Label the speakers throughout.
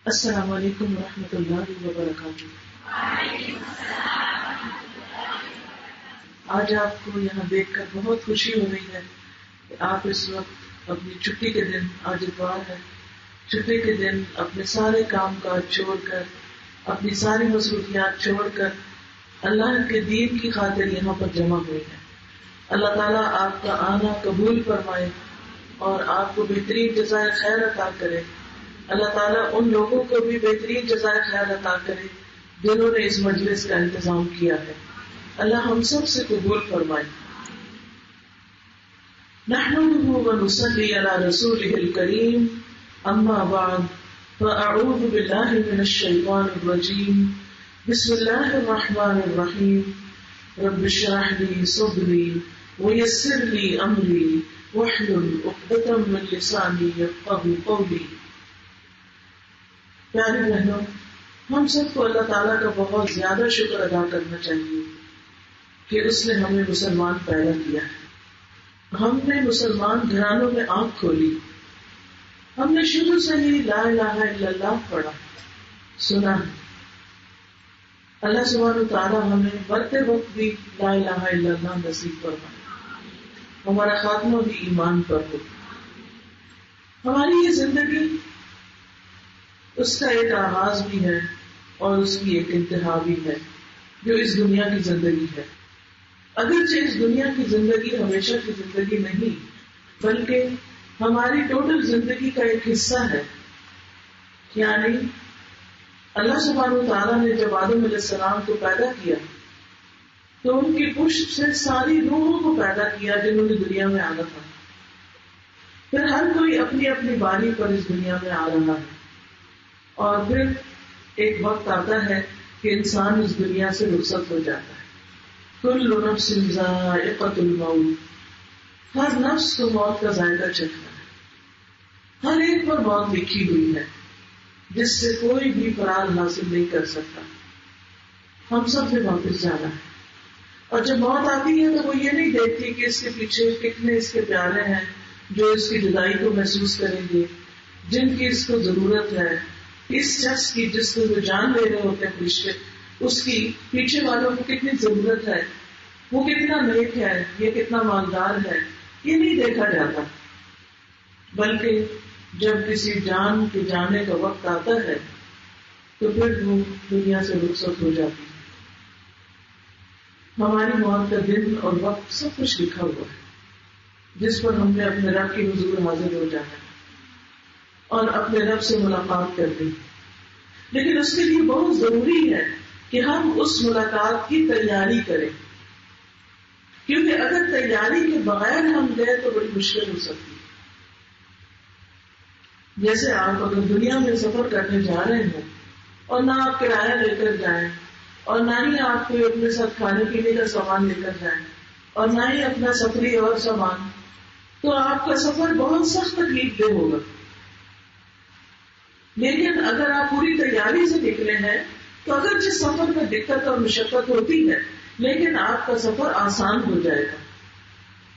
Speaker 1: السلام علیکم ورحمۃ اللہ وبرکاتہ۔ آج آپ کو یہاں دیکھ کر بہت خوشی ہو رہی ہے کہ آپ اس وقت اپنی چھٹی کے دن، آج اتوار ہے، چھٹی کے دن اپنے سارے کام کاج چھوڑ کر، اپنی ساری مصروفیات چھوڑ کر اللہ کے دین کی خاطر یہاں پر جمع ہوئے ہیں۔ اللہ تعالیٰ آپ کا آنا قبول فرمائے اور آپ کو بہترین جزائے خیر عطا کرے۔ اللہ تعالیٰ ان لوگوں کو بھی بہترین جزائے خیر عطا کرے جنہوں نے اس مجلس کا انتظام کیا ہے۔ اللہ ہم سب سے قبول فرمائے۔ نحمده ونصلي على رسوله الكريم، اما بعد فاعوذ بالله من الشيطان الرجيم، بسم الله الرحمن الرحيم، رب اشرح لي صدري ويسر لي امري واحلل عقدة من لساني يفقهوا قولي۔ پیاری بہنوں، ہم سب کو اللہ تعالیٰ کا بہت زیادہ شکر ادا کرنا چاہیے کہ اس نے ہمیں مسلمان پیدا کیا ہے۔ ہم نے مسلمان گھرانوں میں آنکھ کھولی، ہم نے شروع سے ہی لا الہ الا اللہ پڑھا، سنا ہے۔ اللہ سبحانہ وتعالیٰ ہمیں مرتے وقت بھی لا الہ الا اللہ نصیب فرمائے، ہمارا خاتمہ بھی ایمان پر ہو۔ ہماری یہ زندگی اس کا ایک آغاز بھی ہے اور اس کی ایک انتہا بھی ہے، جو اس دنیا کی زندگی ہے۔ اگرچہ اس دنیا کی زندگی ہمیشہ کی زندگی نہیں، بلکہ ہماری ٹوٹل زندگی کا ایک حصہ ہے۔ یعنی اللہ سبحانہ وتعالیٰ نے جب آدم علیہ السلام کو پیدا کیا تو ان کی پشت سے ساری روحوں کو پیدا کیا جنہوں نے دنیا میں آنا تھا۔ پھر ہر کوئی اپنی اپنی باری پر اس دنیا میں آ رہا ہے، اور پھر ایک وقت آتا ہے کہ انسان اس دنیا سے رخصت ہو جاتا ہے۔ کل نفس ذائقۃ الموت، ہر نفس کو موت کا ذائقہ چکھنا ہے۔ ہر ایک پر موت لکھی ہوئی ہے جس سے کوئی بھی فرار حاصل نہیں کر سکتا۔ ہم سب نے واپس جانا ہے، اور جب موت آتی ہے تو وہ یہ نہیں دیکھتی کہ اس کے پیچھے کتنے اس کے پیارے ہیں جو اس کی جدائی کو محسوس کریں گے، جن کی اس کو ضرورت ہے۔ اس شخص کی جس کو وہ جان لے رہے ہوتے ہیں فرشتے، اس کی پیچھے والوں کو کتنی ضرورت ہے، وہ کتنا نیک ہے، یہ کتنا مالدار ہے، یہ نہیں دیکھا جاتا۔ بلکہ جب کسی جان کے جانے کا وقت آتا ہے تو پھر وہ دنیا سے رخصت ہو جاتی ہے۔ ہماری موت کا دن اور وقت سب کچھ لکھا ہوا ہے، جس پر ہم نے اپنے رب کے حضور حاضر ہو جانا ہے اور اپنے رب سے ملاقات کرنی۔ لیکن اس کے لیے بہت ضروری ہے کہ ہم اس ملاقات کی تیاری کریں، کیونکہ اگر تیاری کے بغیر ہم گئے تو بڑی مشکل ہو سکتی ہے۔ جیسے آپ اگر دنیا میں سفر کرنے جا رہے ہیں اور نہ آپ کرایہ لے کر جائیں، اور نہ ہی آپ کوئی اپنے ساتھ کھانے پینے کا سامان لے کر جائیں، اور نہ ہی اپنا سفری اور سامان، تو آپ کا سفر بہت سخت تکلیف دہ ہوگا۔ لیکن اگر آپ پوری تیاری سے نکلے ہیں تو اگرچہ سفر میں دقت اور مشقت ہوتی ہے لیکن آپ کا سفر آسان ہو جائے گا۔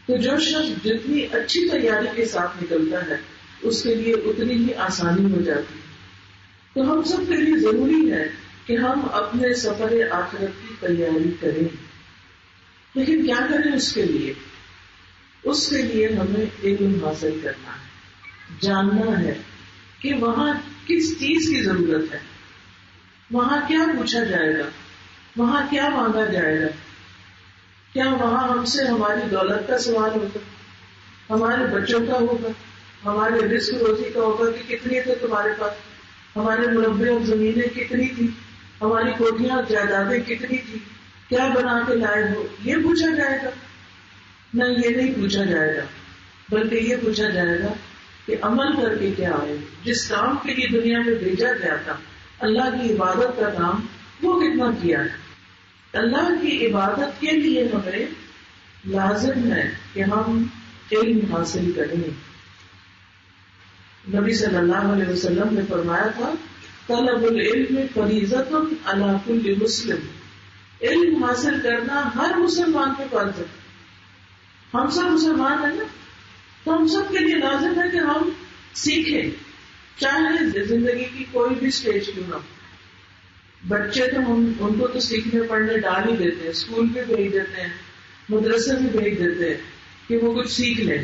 Speaker 1: تو جو شخص جتنی اچھی تیاری کے ساتھ نکلتا ہے اس کے لیے اتنی ہی آسانی ہو جاتی ہے۔ تو ہم سب کے لیے ضروری ہے کہ ہم اپنے سفر آخرت کی تیاری کریں۔ لیکن کیا کریں اس کے لیے؟ اس کے لیے ہمیں علم حاصل کرنا ہے، جاننا ہے کہ وہاں کس چیز کی ضرورت ہے، وہاں کیا پوچھا جائے گا، وہاں کیا مانگا جائے گا۔ کیا وہاں ہم سے ہماری دولت کا سوال ہوگا، ہمارے بچوں کا ہوگا، ہمارے رزق روزی کا ہوگا کہ کتنی تھے تمہارے پاس، ہمارے مربے اور زمینیں کتنی تھی، ہماری کوٹیاں اور جائیدادیں کتنی تھی، کیا بنا کے لائے ہو، یہ پوچھا جائے گا؟ نہیں، یہ نہیں پوچھا جائے گا، بلکہ یہ پوچھا جائے گا کہ عمل کر کے کیا آئے، جس کام کے لیے دنیا میں بھیجا گیا تھا، اللہ کی عبادت کا کام، وہ کتنا کیا ہے۔ اللہ کی عبادت کے لیے ہمیں لازم ہے کہ ہم علم حاصل کریں۔ نبی صلی اللہ علیہ وسلم نے فرمایا تھا، طلب العلم فریضۃ علی کل مسلم، علم حاصل کرنا ہر مسلمان پہ فرض ہے۔ ہم سب مسلمان ہیں نا، تو ہم سب کے لیے لازم ہے کہ ہم سیکھیں چاہے زندگی کی کوئی بھی اسٹیج کیوں نہ ہو. بچے تو ان کو تو سیکھنے پڑھنے ڈال ہی دیتے ہیں, اسکول بھی بھیج دیتے ہیں, مدرسے بھی بھیج دیتے ہیں کہ وہ کچھ سیکھ لیں.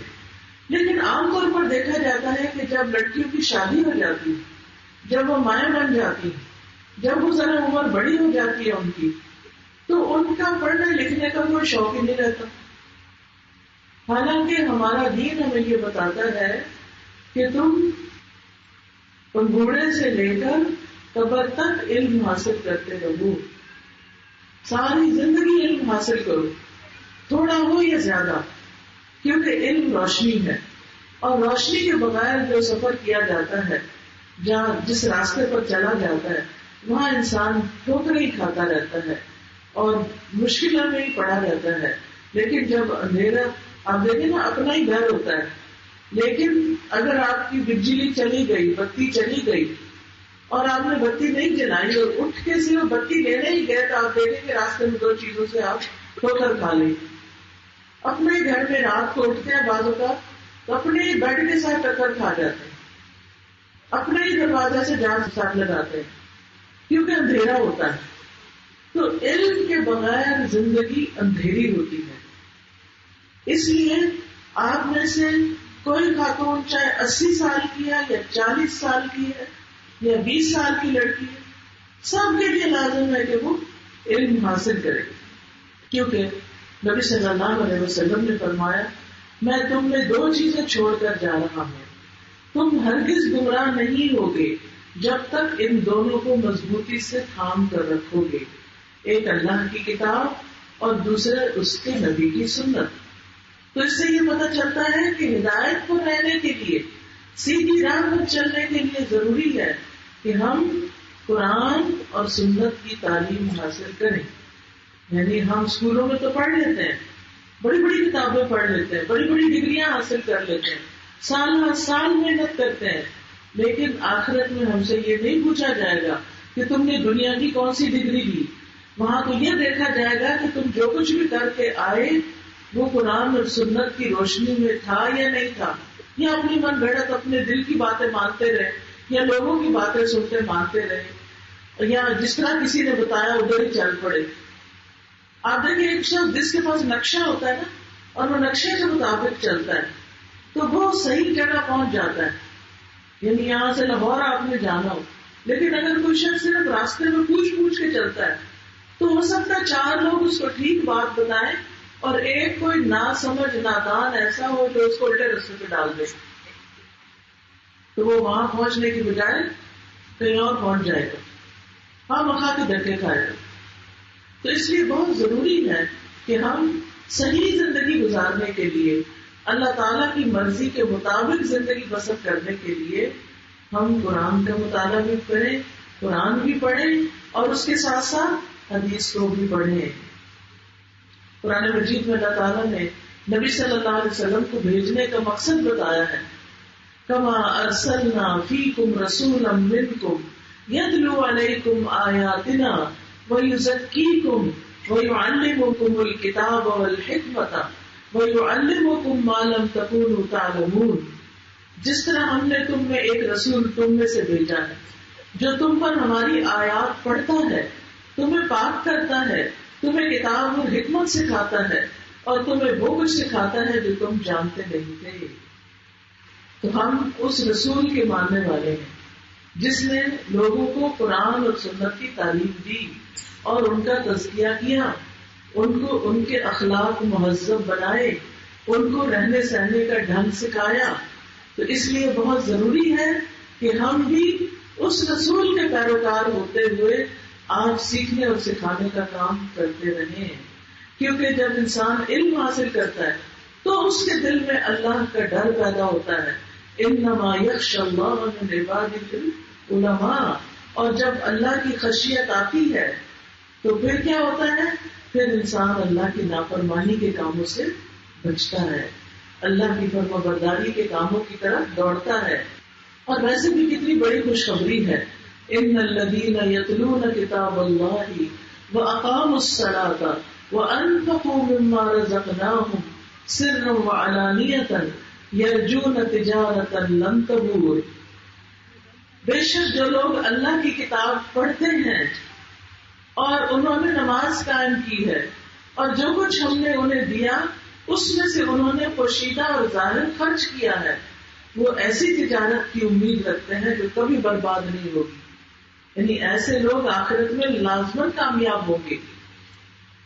Speaker 1: لیکن عام طور پر دیکھا جاتا ہے کہ جب لڑکیوں کی شادی ہو جاتی ہے, جب وہ مائیں بن جاتی ہیں, جب وہ ذرا عمر بڑی ہو جاتی ہے ان کی, تو ان کا پڑھنے لکھنے کا کوئی شوق ہی نہیں رہتا. حالانکہ ہمارا دین ہمیں یہ بتاتا ہے کہ تم بوڑھے سے لے کر قبر تک علم حاصل کرتے رہو, ساری زندگی علم حاصل کرو, تھوڑا ہو یا زیادہ, کیونکہ علم روشنی ہے, اور روشنی کے بغیر جو سفر کیا جاتا ہے, جس راستے پر چلا جاتا ہے, وہاں انسان ٹھوکریں ہی کھاتا رہتا ہے اور مشکلوں میں ہی پڑا رہتا ہے. لیکن جب اندھیرا, آپ دیکھیں نا, اپنا ہی گھر ہوتا ہے, لیکن اگر آپ کی بجلی چلی گئی, بتی چلی گئی, اور آپ نے بتی نہیں جلائی اور اٹھ کے صرف بتی لینے ہی گئے, تو آپ دیکھیں کہ راستے میں 2 چیزوں سے آپ ٹھوکر کھا لیں. اپنے گھر میں رات کو اٹھتے ہیں بعض اوقات تو اپنے بیڈ کے ساتھ ٹکر کھا جاتے ہیں, اپنے ہی دروازے سے جان ساتھ لگاتے ہیں, کیونکہ اندھیرا ہوتا ہے. تو علم کے بغیر زندگی اندھیری ہوتی ہے. اس لیے آپ میں سے کوئی خاتون چاہے 80 سال کی ہے یا 40 سال کی ہے یا 20 سال کی لڑکی ہے, سب کے لیے لازم ہے کہ وہ علم حاصل کرے, کیونکہ نبی صلی اللہ علیہ وسلم نے فرمایا, میں تم میں 2 چیزیں چھوڑ کر جا رہا ہوں, تم ہرگز گمراہ نہیں ہوگے جب تک ان دونوں کو مضبوطی سے تھام کر رکھو گے, ایک اللہ کی کتاب اور دوسرے اس کے نبی کی سنت. تو اس سے یہ پتہ چلتا ہے کہ ہدایت پر رہنے کے لیے, سیدھی راہ پر چلنے کے لیے ضروری ہے کہ ہم قرآن اور سنت کی تعلیم حاصل کریں. یعنی ہم اسکولوں میں تو پڑھ لیتے ہیں, بڑی بڑی کتابیں پڑھ لیتے ہیں, بڑی بڑی ڈگریاں حاصل کر لیتے ہیں, سال ہر سال محنت کرتے ہیں, لیکن آخرت میں ہم سے یہ نہیں پوچھا جائے گا کہ تم نے دنیا کی کون سی ڈگری لی. وہاں تو یہ دیکھا جائے گا کہ تم جو کچھ بھی کر کے آئے وہ قرآن اور سنت کی روشنی میں تھا یا نہیں تھا, یا اپنی من گھڑت اپنے دل کی باتیں مانتے رہے, یا لوگوں کی باتیں سنتے مانتے رہے, یا جس طرح کسی نے بتایا ادھر ہی چل پڑے. آپ دیکھیں ایک شخص جس کے پاس نقشہ ہوتا ہے نا, اور وہ نقشے کے مطابق چلتا ہے, تو وہ صحیح جگہ پہنچ جاتا ہے. یعنی یہاں سے لاہور آپ نے جانا ہو, لیکن اگر کوئی شخص صرف راستے میں پوچھ کے چلتا ہے, تو ہو سکتا ہے 4 لوگ اس کو ٹھیک بات بتائیں اور ایک کوئی ناسمجھ نادان ایسا ہو جو اس کو الٹے راستے پہ ڈال دے, تو وہ وہاں پہنچنے کی بجائے کہیں اور پہنچ جائے گا, ہاں مکھا کے دھکے کھائے گا. تو اس لیے بہت ضروری ہے کہ ہم صحیح زندگی گزارنے کے لیے, اللہ تعالیٰ کی مرضی کے مطابق زندگی بسر کرنے کے لیے ہم قرآن کا مطالعہ بھی کریں, قرآن بھی پڑھیں, اور اس کے ساتھ ساتھ حدیث کو بھی پڑھیں. قرآن مجید میں اللہ تعالیٰ نے نبی صلی اللہ علیہ وسلم کو بھیجنے کا مقصد بتایا ہے, کما ارسلنا فیکم رسولا منکم یتلو علیکم آیاتنا ویزکیکم ویعلمکم الکتاب والحکمۃ وَيُعَلِّمُكُم مَّا لَمْ تَكُونُوا تَعْلَمُونَ. جس طرح ہم نے تم میں ایک رسول تم میں سے بھیجا ہے جو تم پر ہماری آیات پڑھتا ہے, تمہیں پاک کرتا ہے, تمہیں کتاب اور حکمت سکھاتا ہے, اور تمہیں وہ کچھ سکھاتا ہے جو تم جانتے نہیں تھے. تو ہم اس رسول کے ماننے والے ہیں جس نے لوگوں کو قرآن اور سنت کی تعلیم دی اور ان کا تزکیہ کیا, ان کو ان کے اخلاق مہذب بنائے, ان کو رہنے سہنے کا ڈھنگ سکھایا. تو اس لیے بہت ضروری ہے کہ ہم بھی اس رسول کے پیروکار ہوتے ہوئے آج سیکھنے اور سکھانے کا کام کرتے رہیں, کیونکہ جب انسان علم حاصل کرتا ہے تو اس کے دل میں اللہ کا ڈر پیدا ہوتا ہے. انما یخشی اللہ من عبادہ العلماء. اور جب اللہ کی خشیت آتی ہے تو پھر کیا ہوتا ہے, پھر انسان اللہ کی نافرمانی کے کاموں سے بچتا ہے, اللہ کی فرما برداری کے کاموں کی طرف دوڑتا ہے. اور ویسے بھی کتنی بڑی خوشخبری ہے, ان الذین یتلون کتاب اللہ واقاموا الصلاۃ وانفقوا مما رزقناہم سرا وعلانیۃ یرجون تجارۃ لن تبور. بے شک جو لوگ اللہ کی کتاب پڑھتے ہیں اور انہوں نے نماز قائم کی ہے اور جو کچھ ہم نے انہیں دیا اس میں سے انہوں نے پوشیدہ اور ظاہر خرچ کیا ہے، وہ ایسی تجارت کی امید رکھتے ہیں جو کبھی برباد نہیں ہوگی، یعنی ایسے لوگ آخرت میں لازماً کامیاب ہوں گے۔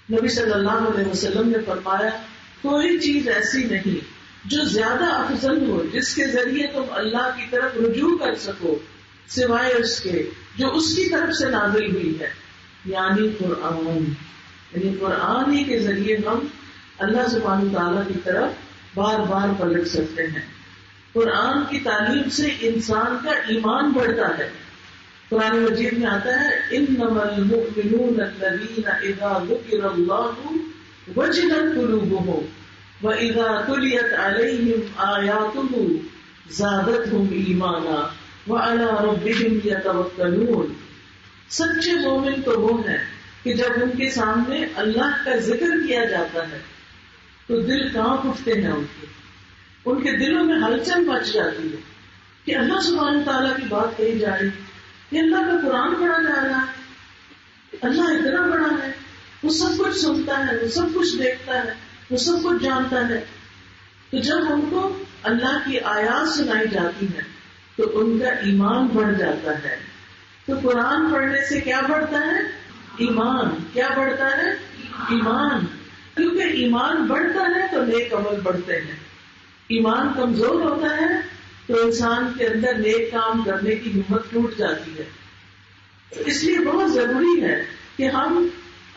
Speaker 1: نبی صلی اللہ علیہ وسلم نے فرمایا کوئی چیز ایسی نہیں جو زیادہ افضل ہو جس کے ذریعے تم اللہ کی طرف رجوع کر سکو سوائے اس کے جو اس کی طرف سے نازل ہوئی ہے، یعنی قرآن۔ یعنی قرآن ہی کے ذریعے ہم اللہ سبحانہ تعالیٰ کی طرف بار بار پلٹ سکتے ہیں۔ قرآن کی تعلیم سے انسان کا ایمان بڑھتا ہے۔ قرآن مجید میں آتا ہے انما المؤمنون الذین اذا ذکر اللہ وجلت قلوبهم وَإِذَا تُلِيَتْ عَلَيْهِمْ آيَاتُهُ زَادَتْهُمْ إِيمَانًا وَعَلَىٰ رَبِّهِمْ يَتَوَكَّلُونَ۔ سچے مومن تو وہ ہیں کہ جب ان کے سامنے اللہ کا ذکر کیا جاتا ہے تو دل کانپ اٹھتے ہیں، ان کے دلوں میں ہلچل مچ جاتی ہے کہ اللہ سبحانہ تعالیٰ کی بات کہی جا رہی ہے، کہ اللہ کا قرآن پڑھا جا رہا ہے، اللہ اتنا بڑا ہے، وہ سب کچھ سنتا ہے، وہ سب کچھ دیکھتا ہے، وہ سب کچھ جانتا ہے۔ تو جب ان کو اللہ کی آیات سنائی جاتی ہیں تو ان کا ایمان بڑھ جاتا ہے۔ تو قرآن پڑھنے سے کیا بڑھتا ہے؟ ایمان۔ کیا بڑھتا ہے؟ ایمان۔ کیونکہ ایمان بڑھتا ہے تو نیک عمل بڑھتے ہیں، ایمان کمزور ہوتا ہے تو انسان کے اندر نیک کام کرنے کی ہمت ٹوٹ جاتی ہے۔ تو اس لیے بہت ضروری ہے کہ ہم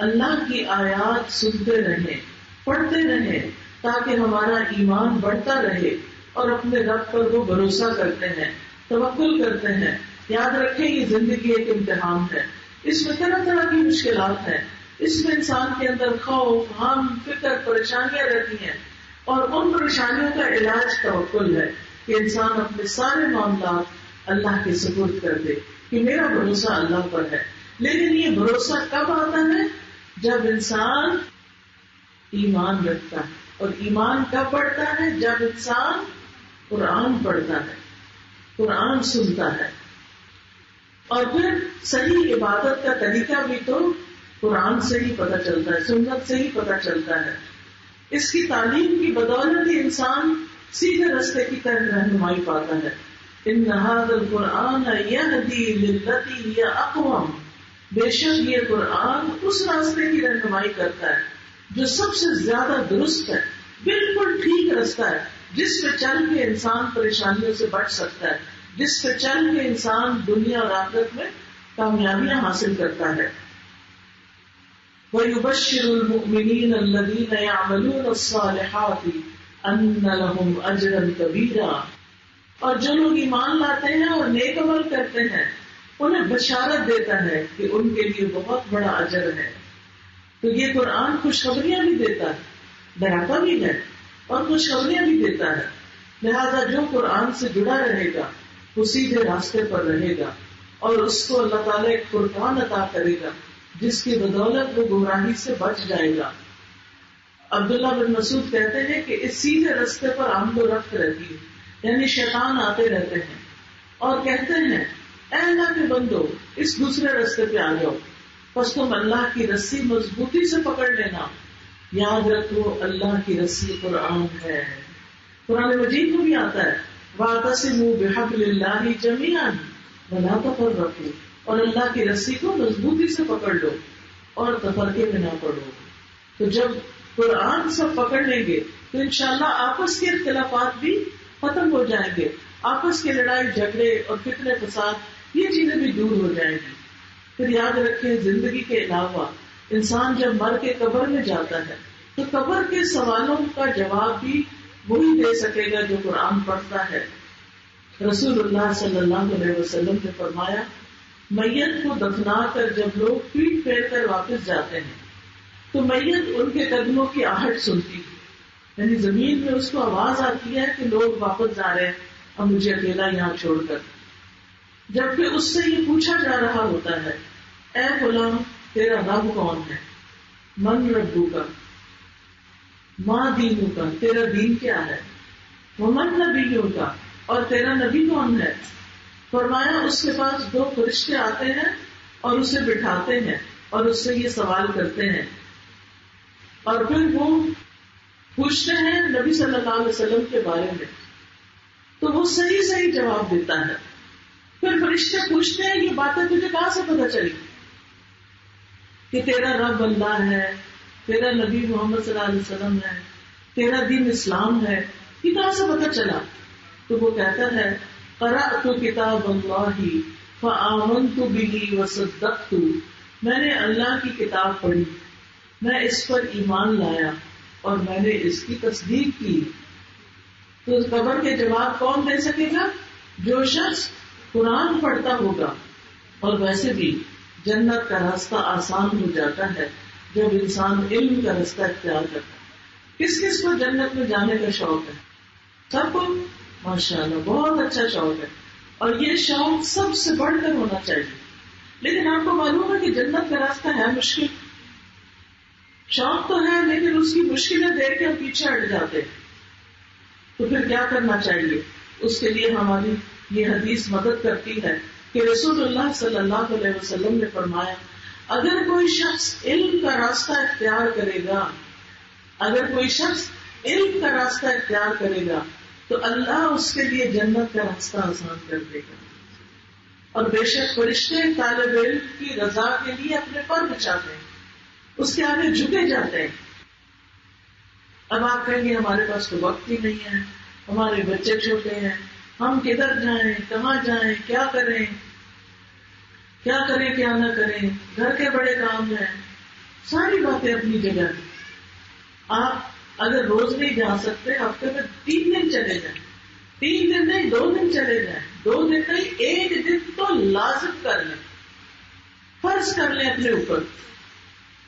Speaker 1: اللہ کی آیات سنتے رہیں، پڑھتے رہیں، تاکہ ہمارا ایمان بڑھتا رہے اور اپنے رب پر وہ بھروسہ کرتے ہیں، توکل کرتے ہیں۔ یاد رکھیں یہ زندگی ایک امتحان ہے، اس میں طرح طرح کی مشکلات ہیں، اس میں انسان کے اندر خوف، غم، فکر، پریشانیاں رہتی ہیں، اور ان پریشانیوں کا علاج توکل ہے کہ انسان اپنے سارے معاملات اللہ کے سپرد کر دے کہ میرا بھروسہ اللہ پر ہے۔ لیکن یہ بھروسہ کب آتا ہے؟ جب انسان ایمان رکھتا ہے، اور ایمان کب بڑھتا ہے؟ جب انسان قرآن پڑھتا ہے، قرآن سنتا ہے۔ اور پھر صحیح عبادت کا طریقہ بھی تو قرآن سے ہی پتہ چلتا ہے، سنت سے ہی پتہ چلتا ہے۔ اس کی تعلیم کی بدولت ہی انسان سیدھے رستے کی طرف رہنمائی پاتا ہے۔ ان ھذا القرآن یہدی للتی ہی اقوم، بے شک یہ قرآن اس راستے کی رہنمائی کرتا ہے جو سب سے زیادہ درست ہے، بالکل ٹھیک رستہ ہے، جس پہ چل کے انسان پریشانیوں سے بچ سکتا ہے، جس پہ چل کے انسان دنیا اور آخرت میں کامیابیاں حاصل کرتا ہے۔ وَيُبَشِّرُ الْمُؤْمِنِينَ الَّذِينَ يَعْمَلُونَ الصَّالِحَاتِ أَنَّ لَهُمْ أَجْرًا كَبِيرًا، اور جو لوگ ایمان لاتے ہیں اور نیک عمل کرتے ہیں انہیں بشارت دیتا ہے کہ ان کے لیے بہت بڑا اجر ہے۔ تو یہ قرآن خوشخبریاں بھی دیتا ہے، ڈراتا بھی ہے اور خوشخبریاں بھی دیتا ہے۔ لہذا جو قرآن سے جڑا رہے گا وہ سیدھے راستے پر رہے گا، اور اس کو اللہ تعالیٰ ایک فرقان عطا کرے گا جس کی بدولت وہ گمراہی سے بچ جائے گا۔ عبداللہ بن مسعود کہتے ہیں کہ اس سیدھے راستے پر آمد و رفت رہتی ہے، یعنی شیطان آتے رہتے ہیں اور کہتے ہیں اے اللہ کے بندو اس دوسرے راستے پہ آ جاؤ، بس تم اللہ کی رسی مضبوطی سے پکڑ لینا۔ یاد رکھو اللہ کی رسی قرآن ہے۔ قرآن مجید میں بھی آتا ہے وَاعْتَصِمُوا بِحَبْلِ اللَّهِ جَمِيعًا وَلَا تَفَرَّقُوا، اور اللہ کی رسی کو مضبوطی سے پکڑ لو اور تفرقے میں نہ پڑو۔ تو جب قرآن سب پکڑ لیں گے تو انشاءاللہ آپس کے اختلافات بھی ختم ہو جائیں گے، آپس کے لڑائی جھگڑے اور فتنے فساد یہ چیزیں بھی دور ہو جائیں گی۔ پھر یاد رکھیں زندگی کے علاوہ انسان جب مر کے قبر میں جاتا ہے تو قبر کے سوالوں کا جواب بھی وہی دے سکے گا جو قرآن پڑھتا ہے۔ رسول اللہ صلی اللہ علیہ وسلم نے فرمایا میت کو دفنا کر جب لوگ پیٹ پھیر کر واپس جاتے ہیں تو میت ان کے قدموں کی آہٹ سنتی ہے، یعنی زمین میں اس کو آواز آتی ہے کہ لوگ واپس جا رہے ہیں، اب مجھے اکیلا یہاں چھوڑ کر۔ جبکہ اس سے یہ پوچھا جا رہا ہوتا ہے اے غلام تیرا رب کون ہے، من ربو کا، ماں دینوں کا، تیرا دین کیا ہے، ومن نبیوں کا، اور تیرا نبی کون ہے۔ فرمایا اس کے پاس 2 فرشتے آتے ہیں اور اسے بٹھاتے ہیں اور اس سے یہ سوال کرتے ہیں، اور پھر وہ پوچھتے ہیں نبی صلی اللہ علیہ وسلم کے بارے میں، تو وہ صحیح جواب دیتا ہے. پھر فرشتے پوچھتے ہیں یہ باتیں تجھے کہاں سے پتہ چلی کہ تیرا رب اللہ ہے، تیرا نبی محمد صلی اللہ علیہ وسلم ہے، تیرا دین اسلام ہے، یہ کہاں سے پتہ چلا؟ تو وہ کہتا ہے قرأت کتاب اللہ فآمنت به وصدقت، میں نے اللہ کی کتاب پڑھی، میں اس پر ایمان لایا اور میں نے اس کی تصدیق کی. تو قبر کے جواب کون دے سکے گا؟ جو شخص قرآن پڑھتا ہوگا. اور ویسے بھی جنت کا راستہ آسان ہو جاتا ہے جب انسان علم کا راستہ اختیار کرتا ہے. کس کس کو جنت میں جانے کا شوق ہے؟ سب کو ماشاءاللہ بہت اچھا شوق ہے، اور یہ شوق سب سے بڑھ کر ہونا چاہیے. لیکن آپ کو معلوم ہے کہ جنت کا راستہ ہے مشکل. شوق تو ہے لیکن اس کی مشکلیں دیکھ کے ہم پیچھے ہٹ جاتے ہیں. تو پھر کیا کرنا چاہیے؟ اس کے لیے ہماری یہ حدیث مدد کرتی ہے کہ رسول اللہ صلی اللہ علیہ وسلم نے فرمایا اگر کوئی شخص علم کا راستہ اختیار کرے گا، اگر کوئی شخص علم کا راستہ اختیار کرے گا تو اللہ اس کے لیے جنت کا راستہ آسان کر دے گا. اور بے شک فرشتے طالب علم کی رضا کے لیے اپنے پر بچھاتے ہیں، اس کے آگے جھکے جاتے ہیں. اب آپ کہیں گے ہمارے پاس تو وقت ہی نہیں ہے، ہمارے بچے چھوٹے ہیں، ہم کدھر جائیں، کہاں جائیں، کیا کریں کیا نہ کریں، گھر کے بڑے کام ہیں. ساری باتیں اپنی جگہ ہیں. آپ اگر روز نہیں جا سکتے ہفتے میں 3 دن چلے جائیں، 3 دن نہیں 2 دن چلے جائیں، 2 دن نہیں 1 دن تو لازم کر لیں، فرض کر لیں اپنے اوپر.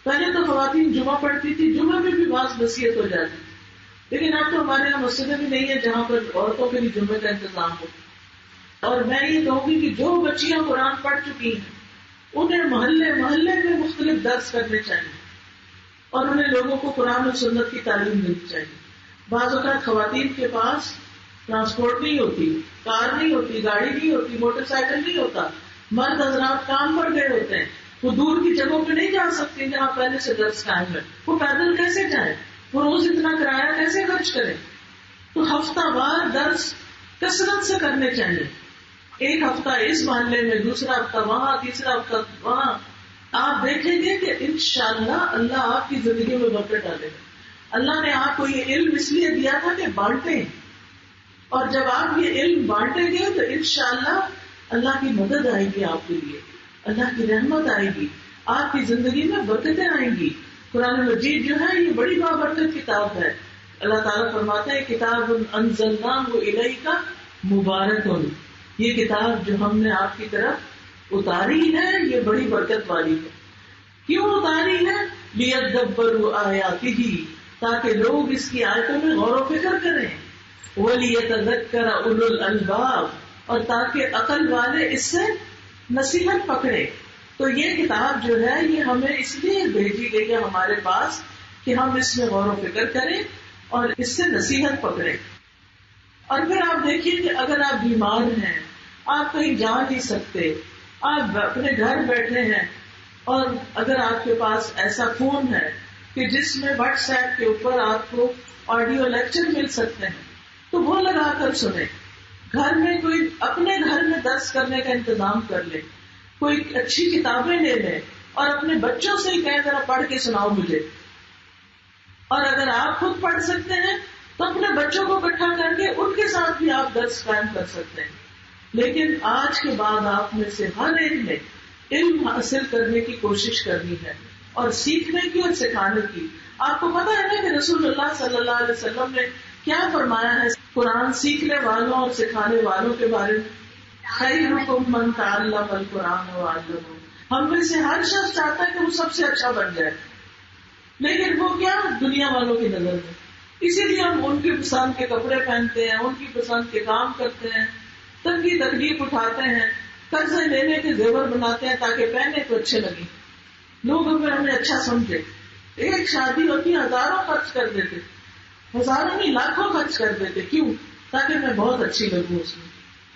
Speaker 1: پہلے تو خواتین جمعہ پڑھتی تھی، جمعہ میں بھی بعض نصیحت ہو جاتی، لیکن اب تو ہمارے یہاں مسجدیں بھی نہیں ہے جہاں پر عورتوں کے لیے جمعے کا انتظام ہو. اور میں یہ کہوں گی کہ جو بچیاں قرآن پڑھ چکی ہیں انہیں محلے میں مختلف درس کرنے چاہیے اور انہیں لوگوں کو قرآن اور سنت کی تعلیم دینی چاہیے. بعض اوقات خواتین کے پاس ٹرانسپورٹ نہیں ہوتی، کار نہیں ہوتی، گاڑی نہیں ہوتی، موٹر سائیکل نہیں ہوتا، مرد حضرات کام پر گئے ہوتے ہیں، وہ دور کی جگہوں پہ نہیں جا سکتے جہاں پہلے سے درس قائم ہے. وہ پیدل کیسے جائیں؟ وہ روز اتنا کرایہ کیسے خرچ کریں؟ تو ہفتہ وار درس کثرت سے کرنے چاہیے. ایک ہفتہ اس محلے میں، دوسرا ہفتہ وہاں، تیسرا ہفتہ وہاں. آپ دیکھیں گے کہ انشاءاللہ اللہ آپ کی زندگی میں برکت ڈالے گا. اللہ نے آپ کو یہ علم اس لیے دیا تھا کہ بانٹیں، اور جب آپ یہ علم بانٹیں گے تو انشاءاللہ اللہ کی مدد آئے گی، آپ کے لیے اللہ کی رحمت آئے گی، آپ کی زندگی میں برکتیں آئیں گی. قرآن مجید جو ہے یہ بڑی بابرکت کتاب ہے. اللہ تعالیٰ فرماتے ہیں کتاب انزلناہ الیک مبارک، یہ کتاب جو ہم نے آپ کی طرف اتاری ہے یہ بڑی برکت والی ہے. کیوں اتاری ہے؟ لیدبروا آیاتہ، تاکہ لوگ اس کی آیتوں میں غور و فکر کریں. ولیتذکر اولو الالباب، اور تاکہ عقل والے اس سے نصیحت پکڑے. تو یہ کتاب جو ہے یہ ہمیں اس لیے بھیجی گئی ہے ہمارے پاس کہ ہم اس میں غور و فکر کریں اور اس سے نصیحت پکڑیں. اور پھر آپ دیکھیے کہ اگر آپ بیمار ہیں، آپ کہیں جا نہیں سکتے، آپ اپنے گھر بیٹھے ہیں، اور اگر آپ کے پاس ایسا فون ہے کہ جس میں واٹس ایپ کے اوپر آپ کو آڈیو لیکچر مل سکتے ہیں تو وہ لگا کر سنیں. گھر میں کوئی اپنے گھر میں درس کرنے کا انتظام کر لے، کوئی اچھی کتابیں لے لیں اور اپنے بچوں سے ہی کہیں ذرا پڑھ کے سناؤ مجھے. اور اگر آپ خود پڑھ سکتے ہیں تو اپنے بچوں کو اکٹھا کر کے ان کے ساتھ بھی آپ درس قائم کر سکتے ہیں. لیکن آج کے بعد آپ میں سے ہر ایک نے علم حاصل کرنے کی کوشش کرنی ہے اور سیکھنے کی اور سکھانے کی. آپ کو پتا ہے نا کہ رسول اللہ صلی اللہ علیہ وسلم نے کیا فرمایا ہے قرآن سیکھنے والوں اور سکھانے والوں کے بارے میں؟ خیرکم من تعلم القرآن وعلمہ. ہم میں سے ہر شخص چاہتا ہے کہ وہ سب سے اچھا بن جائے، لیکن وہ کیا دنیا والوں کی نظر میں. اسی لیے ہم ان کی پسند کے کپڑے پہنتے ہیں، ان کی پسند کے کام کرتے ہیں، تنگی تکلیف اٹھاتے ہیں، قرضے لینے کے زیور بناتے ہیں تاکہ پہننے کو اچھے لگے، لوگ ہمیں اچھا سمجھے. ایک شادی ہوتی ہزاروں خرچ کر دیتے، ہزاروں نہیں لاکھوں خرچ کر دیتے. کیوں؟ تاکہ میں بہت اچھی لگوں اس میں.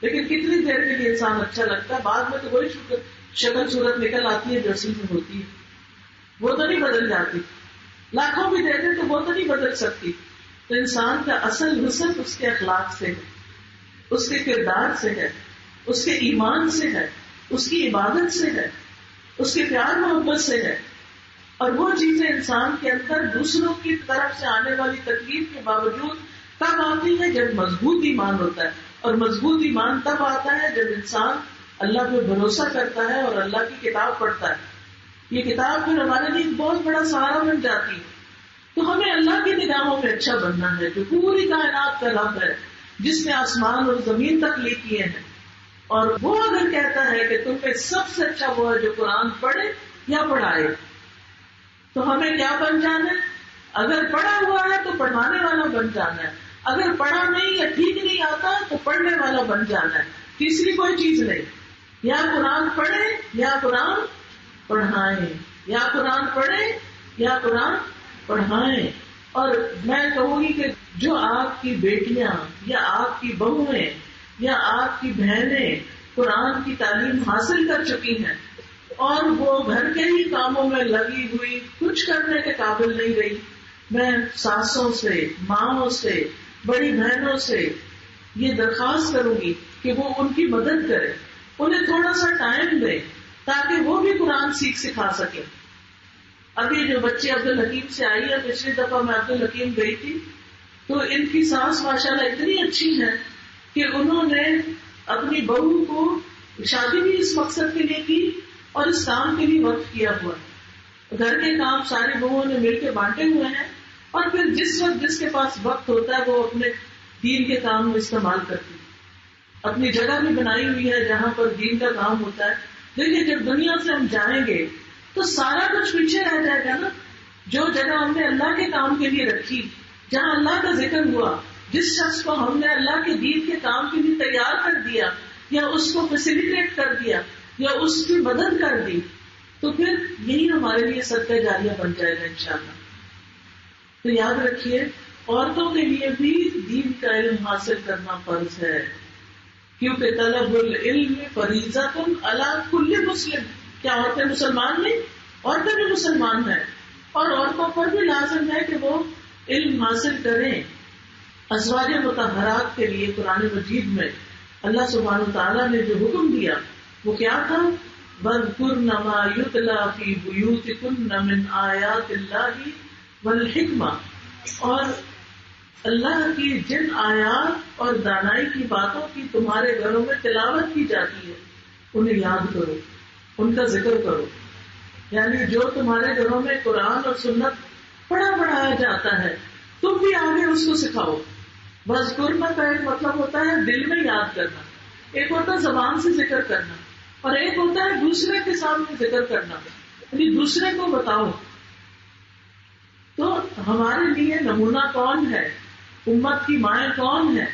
Speaker 1: لیکن کتنی دیر کے لیے انسان اچھا لگتا ہے، بعد میں تو وہی شکل صورت نکل آتی ہے جو اصل میں ہوتی ہے، وہ تو نہیں بدل جاتی. لاکھوں بھی دے دیں تو وہ تو نہیں بدل سکتی. تو انسان کا اصل حسن اس کے اخلاق سے ہے، اس کے کردار سے ہے، اس کے ایمان سے ہے، اس کی عبادت سے ہے، اس کے پیار محبت سے ہے. اور وہ چیزیں انسان کے اندر دوسروں کی طرف سے آنے والی تکلیف کے باوجود تب آتی ہے جب مضبوط ایمان ہوتا ہے. اور مضبوط ایمان تب آتا ہے جب انسان اللہ پہ بھروسہ کرتا ہے اور اللہ کی کتاب پڑھتا ہے. یہ کتاب پھر ہمارے لیے بہت بڑا سہارا بن جاتی ہے. تو ہمیں اللہ کی نگاہوں میں اچھا بننا ہے، جو پوری کائنات کا رب ہے، جس نے آسمان اور زمین تخلیق کیے ہیں. اور وہ اگر کہتا ہے کہ تم میں سب سے اچھا وہ ہے جو قرآن پڑھے یا پڑھائے، تو ہمیں کیا بن جانا ہے؟ اگر پڑھا ہوا ہے تو پڑھانے والا بن جانا ہے، اگر پڑھا نہیں یا ٹھیک نہیں آتا تو پڑھنے والا بن جانا ہے. تیسری کوئی چیز نہیں. یا قرآن پڑھے یا قرآن پڑھائیں، یا قرآن پڑھے یا قرآن پڑھائیں. اور میں کہوں گی کہ جو آپ کی بیٹیاں یا آپ کی بہویں یا آپ کی بہنیں قرآن کی تعلیم حاصل کر چکی ہیں اور وہ گھر کے ہی کاموں میں لگی ہوئی کچھ کرنے کے قابل نہیں رہی، میں ساسوں سے، ماؤں سے، بڑی بہنوں سے یہ درخواست کروں گی کہ وہ ان کی مدد کریں، انہیں تھوڑا سا ٹائم دیں تاکہ وہ بھی قرآن سیکھ سکھا سکیں. ابھی جو بچے عبدالحکیم سے آئی ہے، پچھلی دفعہ میں عبدالحکیم گئی تھی تو ان کی ساس ماشاءاللہ اتنی اچھی ہے کہ انہوں نے اپنی بہو کو شادی بھی اس مقصد کے لیے کی اور اس کام کے لیے وقف کیا ہوا ہے. گھر کے کام ساری بہوؤں نے مل کے بانٹے ہوئے ہیں اور پھر جس وقت جس کے پاس وقت ہوتا ہے وہ اپنے دین کے کام میں استعمال کرتی ہے. اپنی جگہ بھی بنائی ہوئی ہے جہاں پر دین کا کام ہوتا ہے. دیکھیے جب دنیا سے ہم جائیں گے تو سارا کچھ پیچھے رہ جائے گا نا. جو جگہ ہم نے اللہ کے کام کے لیے رکھی، جہاں اللہ کا ذکر ہوا، جس شخص کو ہم نے اللہ کے دین کے کام کے لیے تیار کر دیا یا اس کو فیسیلیٹیٹ کر دیا یا اس کی مدد کر دی، تو پھر یہی ہمارے لیے صدقہ جاریہ بن جائے گا انشاءاللہ. تو یاد رکھیے عورتوں کے لیے بھی دین کا علم حاصل کرنا فرض ہے، کیونکہ طلب العلم فریضۃ علی کل مسلم. کیا عورتیں مسلمان نہیں؟ عورتیں بھی مسلمان ہیں اور عورتوں پر بھی لازم ہے کہ وہ علم حاصل کریں. ازواج مطہرات کے لیے قرآن مجید میں اللہ سبحانہ وتعالیٰ نے جو حکم دیا وہ کیا تھا؟ وَاذْكُرْنَ مَا يُتْلَى فِي بُيُوتِكُنَّ مِنْ آیَاتِ اللَّهِ وَالْحِکْمَةِ، اور اللہ کی جن آیات اور دانائی کی باتوں کی تمہارے گھروں میں تلاوت کی جاتی ہے انہیں یاد کرو، ان کا ذکر کرو. یعنی جو تمہارے گھروں میں قرآن اور سنت پڑھایا جاتا ہے تم بھی آگے اس کو سکھاؤ. وَاذْكُرْنَ کا ایک مطلب ہوتا ہے دل میں یاد کرنا، ایک ہوتا ہے زبان سے ذکر کرنا، اور ایک ہوتا ہے دوسرے کے سامنے ذکر کرنا، یعنی دوسرے کو بتاؤ. تو ہمارے لیے نمونہ کون ہے؟ امت کی مائیں کون ہے؟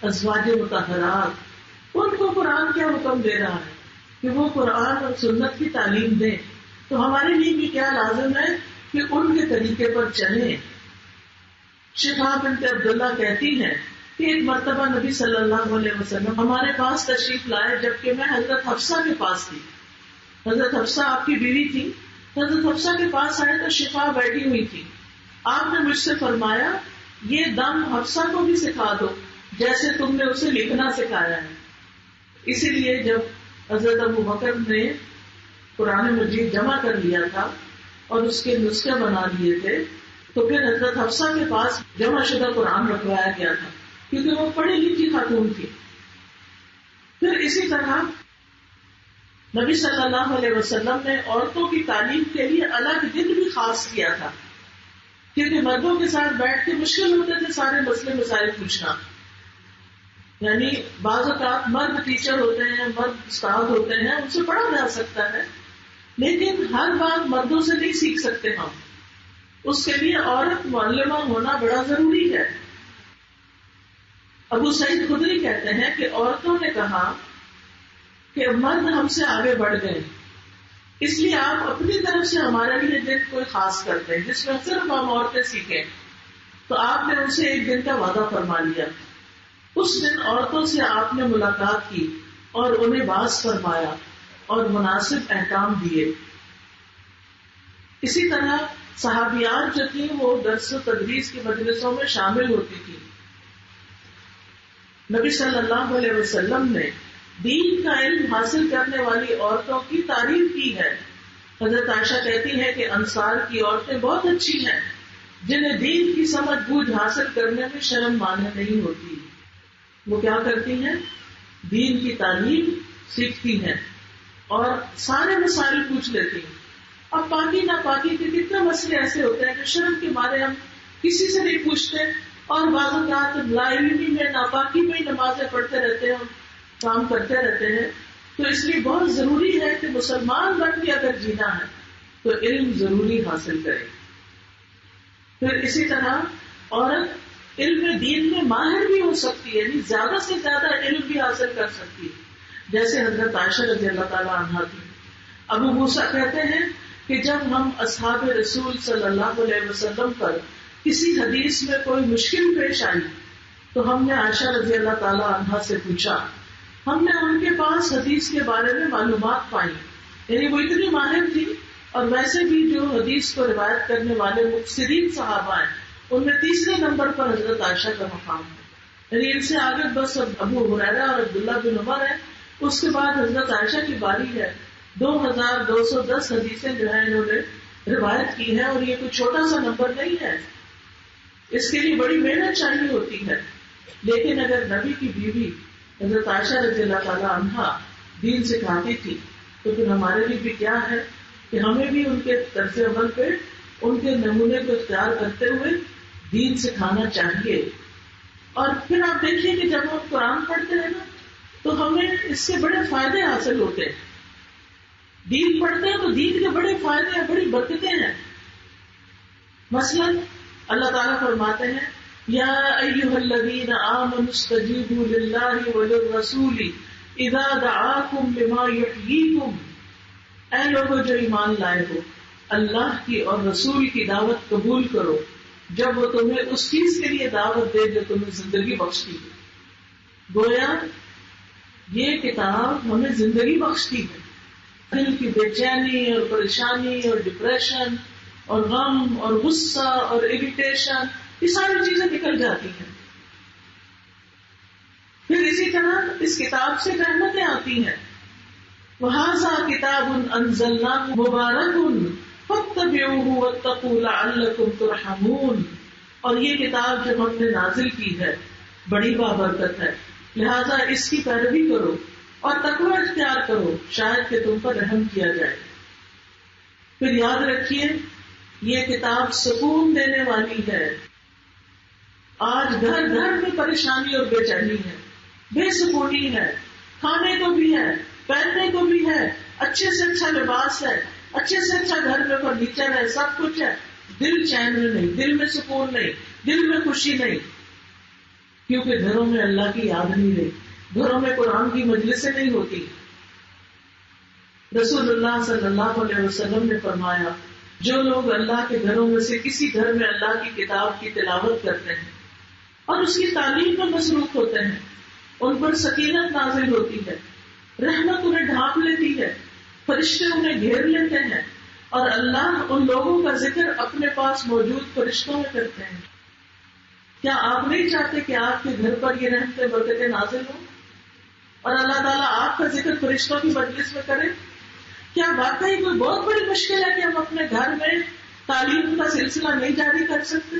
Speaker 1: ازواج مطہرات. ان کو قرآن کیا حکم دے رہا ہے کہ وہ قرآن اور سنت کی تعلیم دیں. تو ہمارے لیے بھی کیا لازم ہے کہ ان کے طریقے پر چلیں. شفا بنت عبداللہ کہتی ہیں کہ ایک مرتبہ نبی صلی اللہ علیہ وسلم ہمارے پاس تشریف لائے جبکہ میں حضرت حفصہ کے پاس تھی. حضرت حفصہ آپ کی بیوی تھی. حضرت حفصہ کے پاس آئے تو شفا بیٹھی ہوئی تھی. آپ نے مجھ سے فرمایا یہ دم حفصہ کو بھی سکھا دو جیسے تم نے اسے لکھنا سکھایا ہے. اسی لیے جب حضرت ابو بکر نے قرآن مجید جمع کر لیا تھا اور اس کے نسخے بنا لیے تھے تو پھر حضرت حفصہ کے پاس جمع شدہ قرآن رکھوایا گیا تھا کیونکہ وہ پڑھی لکھی خاتون تھی. پھر اسی طرح نبی صلی اللہ علیہ وسلم نے عورتوں کی تعلیم کے لیے الگ دن بھی خاص کیا تھا کیونکہ مردوں کے ساتھ بیٹھ کے مشکل ہوتے تھے سارے مسئلے مسائل پوچھنا. یعنی بعض اوقات مرد ٹیچر ہوتے ہیں، مرد استاد ہوتے ہیں، ان سے پڑھا جا سکتا ہے لیکن ہر بات مردوں سے نہیں سیکھ سکتے ہم. اس کے لیے عورت معلمہ ہونا بڑا ضروری ہے. ابو سعید خدری کہتے ہیں کہ عورتوں نے کہا کہ مرد ہم سے آگے بڑھ گئے اس لیے آپ اپنی طرف سے ہمارے لیے دن کوئی خاص کرتے ہیں جس میں صرف ہم عورتیں سیکھیں. تو آپ نے ان سے ایک دن کا وعدہ فرما لیا اس دن عورتوں سے آپ نے ملاقات کی اور انہیں باز فرمایا اور مناسب احکام دیے. اسی طرح صحابیات جو تھیں وہ درس و تدریس کی مجلسوں میں شامل ہوتی تھی. نبی صلی اللہ علیہ وسلم نے دین کا علم حاصل کرنے والی عورتوں کی تعریف کی ہے. حضرت عائشہ کہتی ہے کہ انصار کی عورتیں بہت اچھی ہیں جنہیں دین کی سمجھ بوجھ حاصل کرنے میں شرم مانے نہیں ہوتی. وہ کیا کرتی ہیں؟ دین کی تعلیم سیکھتی ہیں اور سارے مسائل پوچھ لیتی ہیں. اب پاکی ناپاکی کے کتنے مسئلے ایسے ہوتے ہیں کہ شرم کے مارے ہم کسی سے نہیں پوچھتے اور بعض اوقات لا علمی میں ناپاکی میں ہی نمازیں پڑھتے رہتے ہیں، کام کرتے رہتے ہیں. تو اس لیے بہت ضروری ہے کہ مسلمان بن کے اگر جینا ہے تو علم ضروری حاصل کرے. پھر اسی طرح عورت علم دین میں ماہر بھی ہو سکتی ہے، یعنی زیادہ سے زیادہ علم بھی حاصل کر سکتی ہے، جیسے حضرت عائشہ رضی اللہ تعالیٰ عنہا تھی. ابو موسیٰ کہتے ہیں کہ جب ہم اصحاب رسول صلی اللہ علیہ وسلم پر کسی حدیث میں کوئی مشکل پیش آئی تو ہم نے عائشہ رضی اللہ تعالیٰ عنہا سے پوچھا. ہم نے ان کے پاس حدیث کے بارے میں معلومات پائی، یعنی وہ اتنی ماہر تھی. اور ویسے بھی جو حدیث کو روایت کرنے والے مفسرین صحابہ ہیں ان میں تیسرے نمبر پر حضرت عائشہ کا مقام ہے. یعنی ان سے آگے بس ابو ہریرہ اور عبداللہ بن عمر ہے، اس کے بعد حضرت عائشہ کی باری ہے. 2210 حدیثیں جو ہیں انہوں نے روایت کی ہیں، اور یہ کوئی چھوٹا سا نمبر نہیں ہے. اس کے لیے بڑی محنت چاہیے ہوتی ہے. لیکن اگر نبی کی بیوی حضرت عائشہ رضی اللہ تعالیٰ عنہا دین سکھاتی تھی تو پھر ہمارے لیے بھی کیا ہے کہ ہمیں بھی ان کے طرز عمل پہ ان کے نمونے کو اختیار کرتے ہوئے دین سکھانا چاہیے. اور پھر آپ دیکھیے کہ جب ہم قرآن پڑھتے ہیں نا تو ہمیں اس سے بڑے فائدے حاصل ہوتے ہیں. دین پڑھتے ہیں تو دین کے بڑے فائدے ہیں، بڑی برکتیں ہیں. مثلا اللہ تعالیٰ فرماتے ہیں یا ایھا الذین آمنوا استجیبوا للہ وللرسول اذا دعاکم لما یحییکم. اے لوگوں جو ایمان لائے ہو، اللہ کی اور رسول کی دعوت قبول کرو جب وہ تمہیں اس چیز کے لیے دعوت دے جو تمہیں زندگی بخشتی ہے. گویا یہ کتاب ہمیں زندگی بخشتی ہے. دل کی بے چینی اور پریشانی اور ڈپریشن اور غم اور غصہ اور اریٹیشن، یہ ساری چیزیں نکل جاتی ہیں. پھر اسی طرح اس کتاب سے رحمتیں آتی ہیں. وَهَذَا كِتَابٌ أَنزَلْنَاهُ مُبَارَكٌ فَاتَّبِعُوهُ وَاتَّقُوا لَعَلَّكُمْ تُرْحَمُونَ. اور یہ کتاب جو ہم نے نازل کی ہے بڑی بابرکت ہے، لہذا اس کی پیروی کرو اور تقوی اختیار کرو شاید کہ تم پر رحم کیا جائے. پھر یاد رکھیے یہ کتاب سکون دینے والی ہے. آج گھر گھر میں پریشانی اور بے چینی ہے، بے سکونی ہے، کھانے کو بھی ہے، پہننے کو بھی ہے، اچھے سے اچھا لباس ہے، اچھے سے اچھا گھر میں فرنیچر ہے، سب کچھ ہے، دل چین میں نہیں، دل میں سکون نہیں، دل میں خوشی نہیں، کیونکہ گھروں میں اللہ کی یاد نہیں رہی، گھروں میں قرآن کی مجلسیں نہیں ہوتی. رسول اللہ صلی اللہ علیہ وسلم نے فرمایا جو لوگ اللہ کے گھروں میں سے کسی گھر میں اللہ کی کتاب کی تلاوت کرتے ہیں اور اس کی تعلیم میں مصروف ہوتے ہیں ان پر سکینت نازل ہوتی ہے، رحمت انہیں ڈھانپ لیتی ہے، فرشتے انہیں گھیر لیتے ہیں اور اللہ ان لوگوں کا ذکر اپنے پاس موجود فرشتوں میں کرتے ہیں. کیا آپ نہیں چاہتے کہ آپ کے گھر پر یہ رحمتیں برکتیں نازل ہوں اور اللہ تعالیٰ آپ کا ذکر فرشتوں کی مجلس میں کرے؟ کیا واقعی کوئی بہت بڑی مشکل ہے کہ ہم اپنے گھر میں تعلیم کا سلسلہ نہیں جاری کر سکتے؟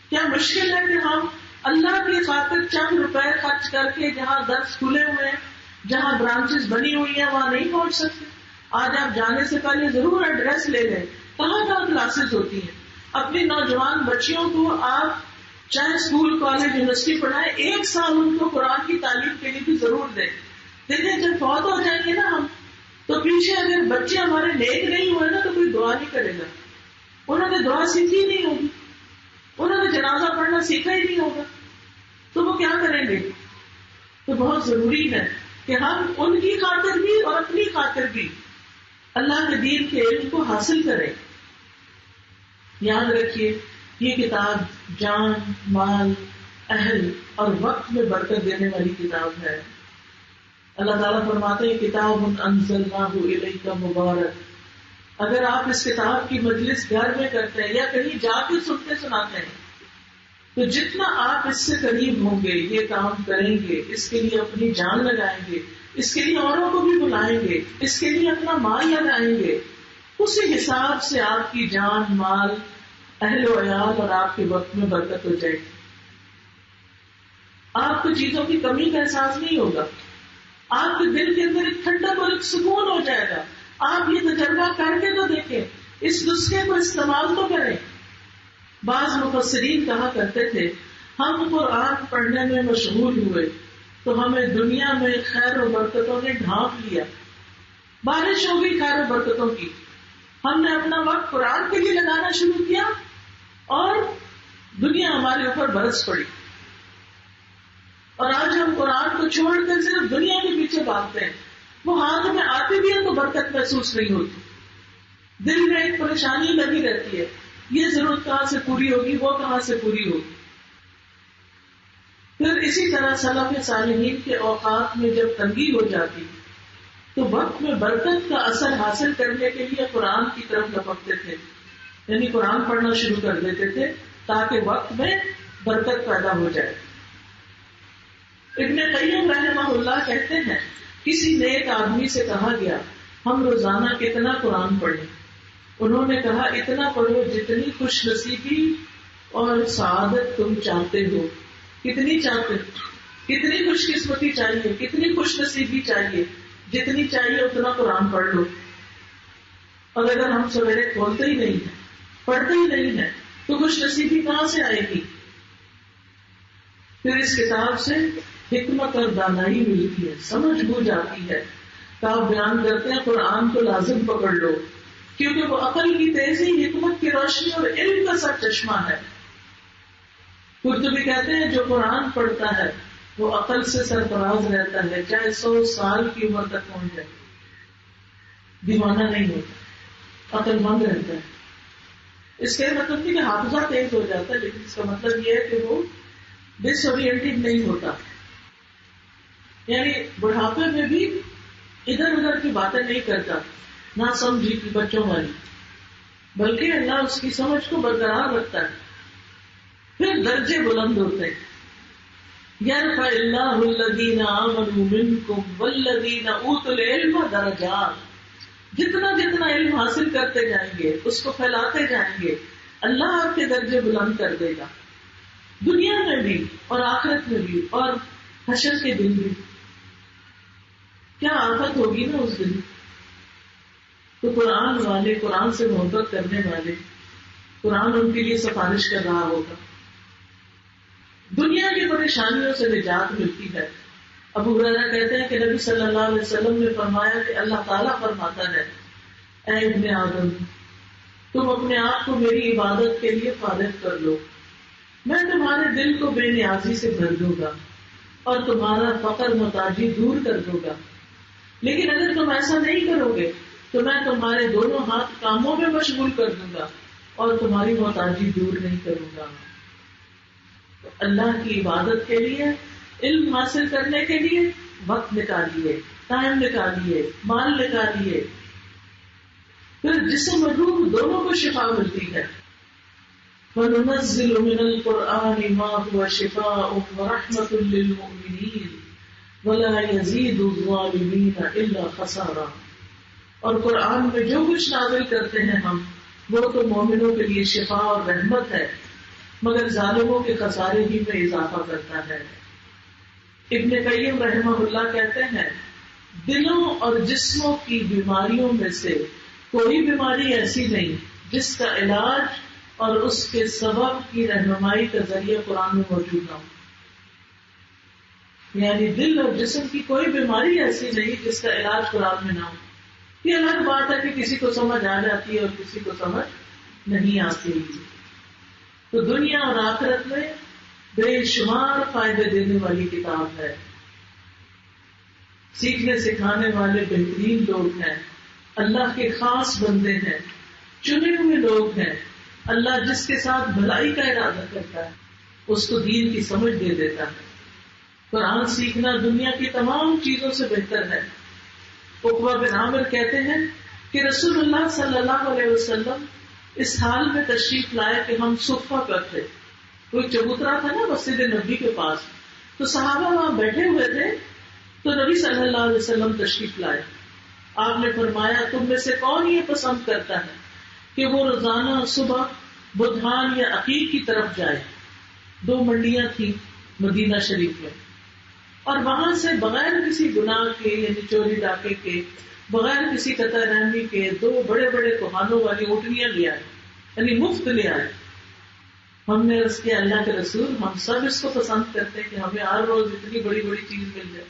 Speaker 1: کیا مشکل ہے کہ ہم اللہ کی خاطر چند روپے خرچ کر کے جہاں درس کھلے ہوئے ہیں، جہاں برانچز بنی ہوئی ہیں وہاں نہیں پہنچ سکتے؟ آج آپ جانے سے پہلے ضرور ایڈریس لے لیں کہاں کہاں کلاسز ہوتی ہیں. اپنی نوجوان بچیوں کو آپ چاہے اسکول کالج یونیورسٹی پڑھائیں، 1 سال ان کو قرآن کی تعلیم کے لیے بھی ضرور دیں. دیکھیں جب فوت ہو جائیں گے نا ہم تو پیچھے اگر بچے ہمارے نیک نہیں ہوئے نا تو کوئی دعا نہیں کرے گا. انہوں نے دعا سیکھی نہیں ہوگی، انہوں نے جنازہ پڑھنا سیکھا ہی نہیں ہوگا، تو وہ کیا کریں گے؟ تو بہت ضروری ہے کہ ہم ان کی خاطر بھی اور اپنی خاطر بھی اللہ کے دین کے علم کو حاصل کریں. یاد رکھیے یہ کتاب جان، مال اہل اور وقت میں برکت دینے والی کتاب ہے. اللہ تعالیٰ فرماتے ہیں کتاب انزلناہ الیک مبارک. اگر آپ اس کتاب کی مجلس گھر میں کرتے ہیں یا کہیں جا کے سنتے سناتے ہیں تو جتنا آپ اس سے قریب ہوں گے، یہ کام کریں گے، اس کے لیے اپنی جان لگائیں گے، اس کے لیے اوروں کو بھی بلائیں گے، اس کے لیے اپنا مال لگائیں گے، اسی حساب سے آپ کی جان، مال، اہل و عیال اور آپ کے وقت میں برکت ہو جائے گی. آپ کو چیزوں کی کمی کا احساس نہیں ہوگا. آپ کے دل کے اندر ایک ٹھنڈک اور ایک سکون ہو جائے گا. آپ یہ تجربہ کر کے تو دیکھیں، اس نسخے کو استعمال تو کریں. بعض مفسرین کہا کرتے تھے ہم قرآن پڑھنے میں مشغول ہوئے تو ہمیں دنیا میں خیر و برکتوں نے ڈھانپ لیا. بارش ہو گئی خیر و برکتوں کی، ہم نے اپنا وقت قرآن کے لیے لگانا شروع کیا اور دنیا ہمارے اوپر برس پڑی. اور آج ہم قرآن کو چھوڑ کر صرف دنیا کے پیچھے بھاگتے ہیں. وہ ہاتھ میں آتی بھی ہے تو برکت محسوس نہیں ہوتی. دل میں ایک پریشانی لگی رہتی ہے، یہ ضرورت کہاں سے پوری ہوگی، وہ کہاں سے پوری ہوگی. پھر اسی طرح سلف صالحین کے اوقات میں جب تنگی ہو جاتی تو وقت میں برکت کا اثر حاصل کرنے کے لیے قرآن کی طرف لپکتے تھے، یعنی قرآن پڑھنا شروع کر دیتے تھے تاکہ وقت میں برکت پیدا ہو جائے. ابن قیم رحمہ اللہ کہتے ہیں کسی نیک آدمی سے کہا گیا ہم روزانہ کتنا قرآن پڑھیں. انہوں نے کہا اتنا پڑھو جتنی خوش نصیبی اور سعادت تم چاہتے ہو. کتنی چاہتے ہو، کتنی خوش قسمتی چاہیے، کتنی خوش نصیبی چاہیے، جتنی چاہیے اتنا قرآن پڑھ لو. اور اگر ہم سویرے کھولتے ہی نہیں ہیں، پڑھتے ہی نہیں ہیں تو خوش نصیبی کہاں سے آئے گی. پھر اس کتاب سے حکمت اور دانائی ملتی ہے، سمجھ بوجھ آتی ہے. تو آپ بیان کرتے ہیں قرآن کو لازم پکڑ لو کیونکہ وہ عقل کی تیزی، حکمت کی روشنی اور علم کا سر چشمہ ہے. قرطبی کہتے ہیں جو قرآن پڑھتا ہے وہ عقل سے سرفراز رہتا ہے، چاہے 100 سال کی عمر تک پہنچ جائے. دیوانہ نہیں ہوتا، عقل مند رہتا ہے. اس کا مطلب نہیں کہ حافظہ تیز ہو جاتا ہے، لیکن اس کا مطلب یہ ہے کہ وہ ڈس اورینٹڈ نہیں ہوتا، یعنی بڑھاپے میں بھی ادھر ادھر کی باتیں نہیں کرتا، نہ سمجھی کی بچوں والی، بلکہ اللہ اس کی سمجھ کو برقرار رکھتا ہے. پھر درجے بلند ہوتے ہیں. یرفع اللہ الذین آمنوا منکم والذین اوتوا العلم درجات. جتنا جتنا علم حاصل کرتے جائیں گے، اس کو پھیلاتے جائیں گے، اللہ آپ کے درجے بلند کر دے گا، دنیا میں بھی اور آخرت میں بھی اور حشر کے دن بھی. کیا آفت ہوگی نا اس دن. تو قرآن والے، قرآن سے محبت کرنے والے، قرآن ان کے لیے سفارش کر رہا ہوگا. دنیا کی پریشانیوں سے نجات ملتی ہے. ابو ہریرہ کہتے ہیں کہ نبی صلی اللہ علیہ وسلم نے فرمایا کہ اللہ تعالیٰ فرماتا ہے اے ابن آدم تم اپنے آپ کو میری عبادت کے لیے فارغ کر لو، میں تمہارے دل کو بے نیازی سے بھر دوں گا اور تمہارا فقر محتاجی دور کر دوں گا. لیکن اگر تم ایسا نہیں کرو گے تو میں تمہارے دونوں ہاتھ کاموں میں مشغول کر دوں گا اور تمہاری محتاجی دور نہیں کروں گا. تو اللہ کی عبادت کے لیے، علم حاصل کرنے کے لیے وقت نکالیے، ٹائم نکالیے، مال نکالیے. پھر جسم اور روح دونوں کو شفا ملتی ہے. وَنُنَزِّلُ مِنَ الْقُرْآنِ مَا هُوَ شِفَاءٌ وَرَحْمَةٌ لِّلْمُؤْمِنِينَ وَلَا يَزِيدُ الظَّالِمِينَ إِلَّا خَسَارًا. اور قرآن میں جو کچھ نازل کرتے ہیں ہم، وہ تو مومنوں کے لیے شفا اور رحمت ہے، مگر ظالموں کے خسارے ہی میں اضافہ کرتا ہے. ابن قیم رحمہ اللہ کہتے ہیں دلوں اور جسموں کی بیماریوں میں سے کوئی بیماری ایسی نہیں جس کا علاج اور اس کے سبب کی رہنمائی کا ذریعہ قرآن میں موجود نہ ہو. یعنی دل اور جسم کی کوئی بیماری ایسی نہیں جس کا علاج قرآن میں نہ ہو. یہ الگ بات ہے کہ کسی کو سمجھ آ جاتی ہے اور کسی کو سمجھ نہیں آتی. تو دنیا اور آخرت میں بے شمار فائدے دینے والی کتاب ہے. سیکھنے سکھانے والے بہترین لوگ ہیں، اللہ کے خاص بندے ہیں، چنے ہوئے لوگ ہیں. اللہ جس کے ساتھ بھلائی کا ارادہ کرتا ہے اس کو دین کی سمجھ دے دیتا ہے. قرآن سیکھنا دنیا کی تمام چیزوں سے بہتر ہے. عقبہ بن عامر کہتے ہیں کہ رسول اللہ صلی اللہ علیہ وسلم اس حال میں تشریف لائے کہ ہم صفہ پر تھے. کوئی چبوترا تھا نا مسجد نبی کے پاس، تو صحابہ وہاں بیٹھے ہوئے تھے. تو نبی صلی اللہ علیہ وسلم تشریف لائے. آپ نے فرمایا تم میں سے کون یہ پسند کرتا ہے کہ وہ روزانہ صبح بدھان یا عقیق کی طرف جائے. 2 منڈیاں تھیں مدینہ شریف میں، اور وہاں سے بغیر کسی گناہ کے یعنی چوری ڈاکے کے، بغیر کسی قطع رحمی کے 2 بڑے بڑے کوہانوں والی اونٹنیاں لے آئے، یعنی مفت لے آئے. ہم نے اس کے اللہ کے رسول ہم سب اس کو پسند کرتے ہیں کہ ہمیں ہر روز اتنی بڑی بڑی چیز مل جائے،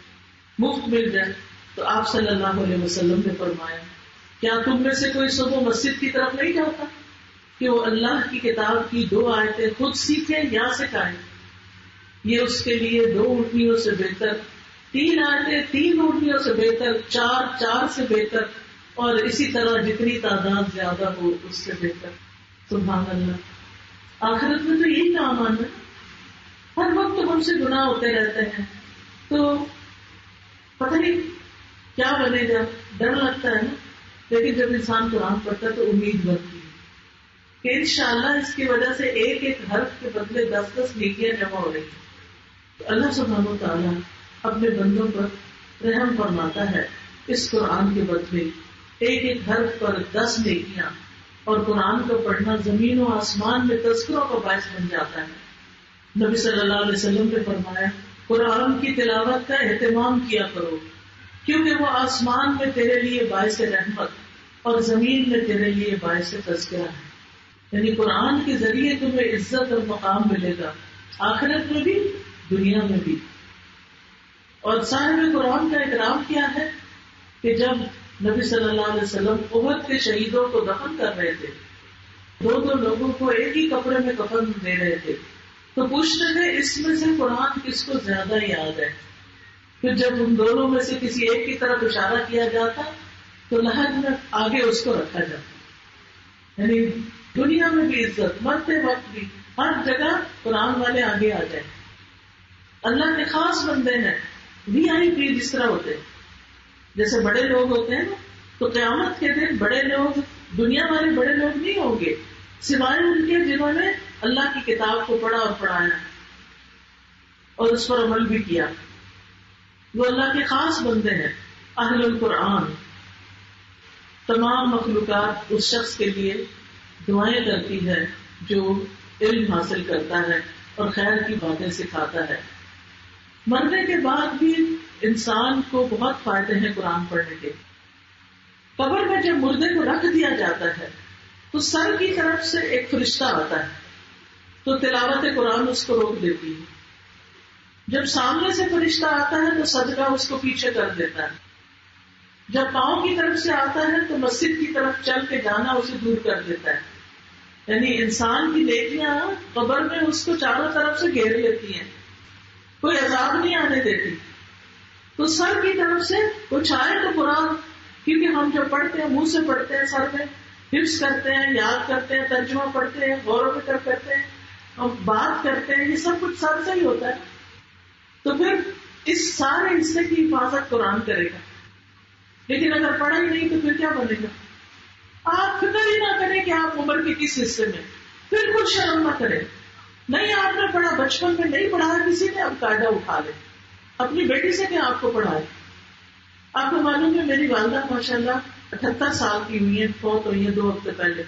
Speaker 1: مفت مل جائے. تو آپ صلی اللہ علیہ وسلم نے فرمایا کیا تم میں سے کوئی صبح مسجد کی طرف نہیں جاتا کہ وہ اللہ کی کتاب کی 2 آیتیں خود سیکھے یا سکھائے؟ یہ اس کے لیے 2 اونٹنیوں سے بہتر، 3 آیتیں 3 اونٹنیوں سے بہتر، 4 سے بہتر، اور اسی طرح جتنی تعداد زیادہ ہو اس سے بہتر. سبحان اللہ. آخرت میں تو یہی کام آنا. ہر وقت ہم سے گناہ ہوتے رہتے ہیں تو پتہ نہیں کیا بنے گا، ڈر لگتا ہے نا. لیکن جب انسان قرآن پڑھتا ہے تو امید بنتی ہے کہ انشاءاللہ اس کی وجہ سے ایک ایک حرف کے بدلے 10 نیکیاں جمع ہو رہی ہیں. تو اللہ سبحانہ و تعالیٰ اپنے بندوں پر رحم فرماتا ہے. اس قرآن کے بدلے ایک ایک حرف پر 10 نیکیاں، اور قرآن کو پڑھنا زمین و آسمان میں تذکروں کا باعث بن جاتا ہے. نبی صلی اللہ علیہ وسلم نے فرمایا قرآن کی تلاوت کا اہتمام کیا کرو، کیونکہ وہ آسمان میں تیرے لیے باعث رحمت اور زمین میں تیرے لیے باعث تذکرہ ہے. یعنی قرآن کے ذریعے تمہیں عزت اور مقام ملے گا، آخرت میں بھی دنیا میں بھی. اور صاحب قرآن کا اکرام کیا ہے کہ جب نبی صلی اللہ علیہ وسلم احد کے شہیدوں کو دفن کر رہے تھے، 2 لوگوں کو ایک ہی کپڑے میں کفن دے رہے تھے، تو پوچھتے تھے اس میں سے قرآن کس کو زیادہ یاد ہے. پھر جب ان دونوں میں سے کسی ایک کی طرف اشارہ کیا جاتا تو لحد میں آگے اس کو رکھا جاتا. یعنی دنیا میں بھی عزت، مرتے وقت بھی ہر جگہ قرآن والے آگے آ جائیں. اللہ کے خاص بندے ہیں، VIP جس طرح ہوتے ہیں. جیسے بڑے لوگ ہوتے ہیں نا، تو قیامت کے دن بڑے لوگ دنیا والے بڑے لوگ نہیں ہوں گے سوائے ان کے جنہوں نے اللہ کی کتاب کو پڑھا اور پڑھایا اور اس پر عمل بھی کیا. وہ اللہ کے خاص بندے ہیں، اہل القرآن. تمام مخلوقات اس شخص کے لیے دعائیں کرتی ہے جو علم حاصل کرتا ہے اور خیر کی باتیں سکھاتا ہے. مرنے کے بعد بھی انسان کو بہت فائدے ہیں قرآن پڑھنے کے. قبر میں جب مردے کو رکھ دیا جاتا ہے تو سر کی طرف سے ایک فرشتہ آتا ہے تو تلاوت قرآن اس کو روک دیتی ہے. جب سامنے سے فرشتہ آتا ہے تو صدقہ اس کو پیچھے کر دیتا ہے. جب پاؤں کی طرف سے آتا ہے تو مسجد کی طرف چل کے جانا اسے دور کر دیتا ہے. یعنی انسان کی نیکیاں قبر میں اس کو چاروں طرف سے گھیر لیتی ہیں، کوئی عذاب نہیں آنے دیتی. تو سر کی طرف سے کچھ آئے تو قرآن، کیونکہ ہم جو پڑھتے ہیں منہ سے پڑھتے ہیں، سر میں حفظ کرتے ہیں، یاد کرتے ہیں، ترجمہ پڑھتے ہیں، غور و فکر کرتے ہیں، ہم بات کرتے ہیں، یہ سب کچھ سر سے ہی ہوتا ہے. تو پھر اس سارے حصے کی حفاظت قرآن کرے گا. لیکن اگر پڑھا ہی نہیں تو پھر کیا بنے گا؟ آپ فکر ہی نہ کریں کہ آپ عمر کے کس حصے میں، پھر کچھ شرم نہ کریں. نہیں آپ نے پڑھا، بچپن میں نہیں پڑھا کسی نے، اب قاعدہ اٹھا لے. اپنی بیٹی سے کیا آپ کو پڑھائے. آپ کو معلوم ہے میری والدہ ماشاءاللہ 78 سال کی ہوئی ہیں، فوت ہوئی ہیں 2 ہفتے پہلے.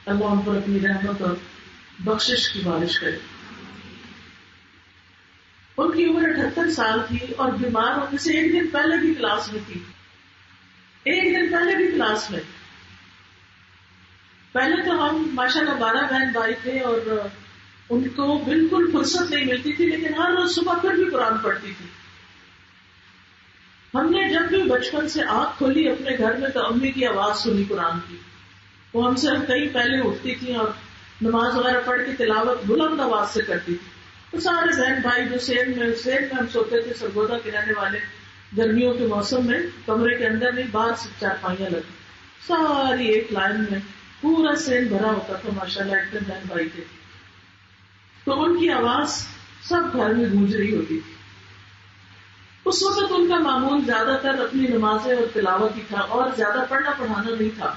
Speaker 1: اللہ ان پر اپنی رحمت اور بخشش کی بارش کرے. ان کی عمر 78 سال تھی اور بیمار ہونے سے ایک دن پہلے بھی کلاس میں تھی. پہلے تو ہم ماشاءاللہ 12 بہن بھائی تھے اور ان کو بالکل فرصت نہیں ملتی تھی، لیکن ہر روز صبح پھر بھی قرآن پڑھتی تھی. ہم نے جب بھی بچپن سے آنکھ کھولی اپنے گھر میں تو امی کی آواز سنی قرآن کی. وہ ہم سے کئی پہلے اٹھتی تھی اور نماز وغیرہ پڑھ کے تلاوت بلند آواز سے کرتی تھی. تو سارے بہن بھائی جو سین میں ہم سوتے تھے، سرگودا کے رہنے والے، گرمیوں کے موسم میں کمرے کے اندر نہیں باہر سے چارپائیاں لگی، ساری ایک لائن میں پورا سین بھرا ہوتا تھا. ماشاءاللہ اتنے بہن بھائی تھے. تو ان کی آواز سب گھر میں گونج رہی ہوتی تھی. اس وقت ان کا معمول زیادہ تر اپنی نمازیں اور تلاوت ہی تھا، اور زیادہ پڑھنا پڑھانا نہیں تھا،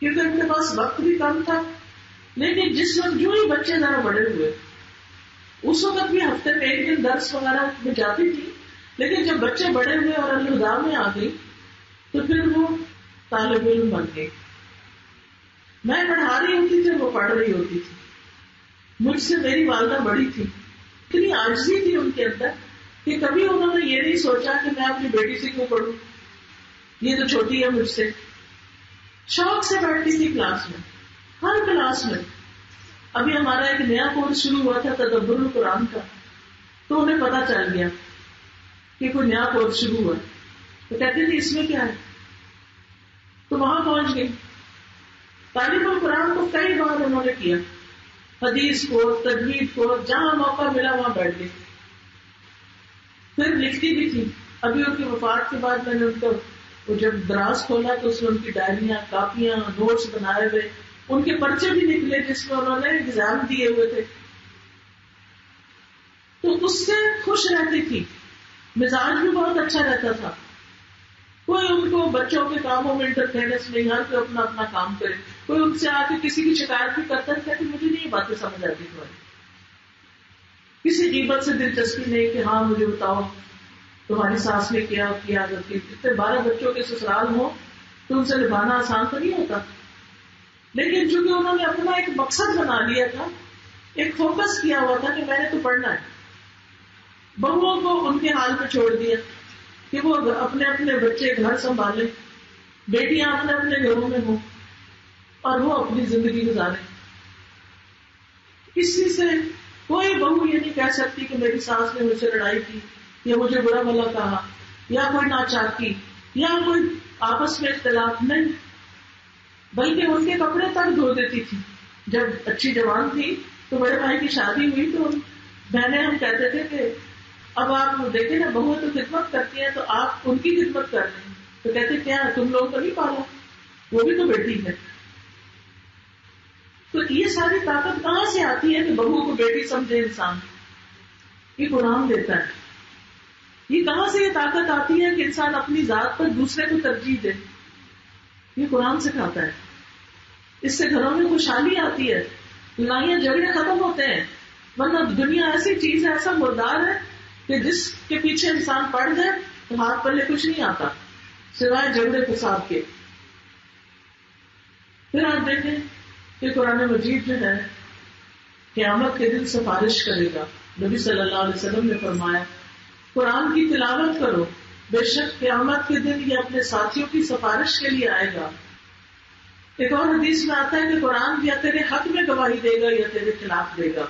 Speaker 1: کیونکہ ان کے پاس وقت بھی کم تھا. لیکن جس وقت جو ہی بچے ذرا بڑے ہوئے، اس وقت بھی ہفتے میں ایک دن درس وغیرہ میں جاتی تھی، لیکن جب بچے بڑے ہوئے اور الہدا میں آ گئی تو پھر وہ طالب علم بن گئی. میں پڑھا رہی ہوتی تھی، وہ پڑھ رہی ہوتی تھی. مجھ سے میری والدہ بڑی تھی، اتنی عاجزی تھی ان کے اندر کہ کبھی انہوں نے یہ نہیں سوچا کہ میں اپنی بیٹی سے کیوں پڑھوں، یہ تو چھوٹی ہے مجھ سے. شوق سے بیٹھتی تھی کلاس میں، ہر کلاس میں. ابھی ہمارا ایک نیا کورس شروع ہوا تھا تدبر القرآن کا، تو انہیں پتا چل گیا کہ کوئی نیا کورس شروع ہوا، تو کہتے تھے اس میں کیا ہے، تو وہاں پہنچ گئی. تعلیم القرآن کو کئی بار انہوں نے کیا، حدیث کو، تجوید کو، جہاں موقع ملا وہاں بیٹھ گئی. پھر لکھتی بھی تھی. ابھی ان کی وفات کے بعد میں نے ان کو وہ جب دراز کھولا تو اس میں ان کی ڈائریاں، کاپیاں، نوٹس بنائے ہوئے، ان کے پرچے بھی نکلے جس میں انہوں نے ایگزام دیے ہوئے تھے. تو اس سے خوش رہتی تھی، مزاج بھی بہت اچھا رہتا تھا. کوئی ان کو بچوں کے کاموں میں انٹرفیئرنس نہیں، ہر کوئی اپنا اپنا کام کرے. کوئی ان سے آ کے کسی کی شکایت بھی کرتا تھا کہ مجھے نہیں یہ باتیں سمجھ آتی تمہاری، کسی غیبت سے دلچسپی نہیں کہ ہاں مجھے بتاؤ تمہاری ساس نے کیا کرتی. اتنے 12 بچوں کے سسرال ہوں تو ان سے نبھانا آسان تو نہیں ہوتا. لیکن چونکہ انہوں نے اپنا ایک مقصد بنا لیا تھا، ایک فوکس کیا ہوا تھا کہ میں نے تو پڑھنا ہے. بہوؤں کو ان کے حال پہ چھوڑ دیا کہ وہ اپنے اپنے بچے گھر سنبھالیں، بیٹیاں اپنے اپنے گھروں میں ہوں اور وہ اپنی زندگی گزاریں. کسی سے کوئی بہو یہ نہیں کہہ سکتی کہ میری ساس نے مجھ سے لڑائی کی یا مجھے برا بھلا کہا یا کوئی ناچاکی یا کوئی آپس میں اختلاف. نہیں، بلکہ ان کے کپڑے تک دھو دیتی تھی. جب اچھی جوان تھی تو بڑے بھائی کی شادی ہوئی تو بہنیں ہم کہتے تھے کہ اب آپ دیکھیں نا، بہو تو خدمت کرتی ہیں تو آپ ان کی خدمت کر رہے ہیں. تو کہتے کیا تم لوگ تو نہیں پالا، وہ بھی تو بیٹی ہے. تو یہ ساری طاقت کہاں سے آتی ہے کہ بہو کو بیٹی سمجھے انسان؟ یہ قرآن دیتا ہے. یہ کہاں سے یہ طاقت آتی ہے کہ انسان اپنی ذات پر دوسرے کو ترجیح دے؟ یہ قرآن سکھاتا ہے. اس سے گھروں میں خوشحالی آتی ہے، لڑائیاں جھگڑے ختم ہوتے ہیں. ورنہ دنیا ایسی چیز ہے، ایسا مردار ہے کہ جس کے پیچھے انسان پڑ جائے تو ہاتھ پلے کچھ نہیں آتا سوائے جھگڑے فساد کے. پھر آپ دیکھیں کہ قرآن مجید جو ہے قیامت کے دن سفارش کرے گا. نبی صلی اللہ علیہ وسلم نے فرمایا قرآن کی تلاوت کرو، بے شک قیامت کے دن یہ اپنے ساتھیوں کی سفارش کے لیے آئے گا. ایک اور حدیث میں آتا ہے کہ قرآن یا تیرے حق میں گواہی دے گا یا تیرے خلاف دے گا.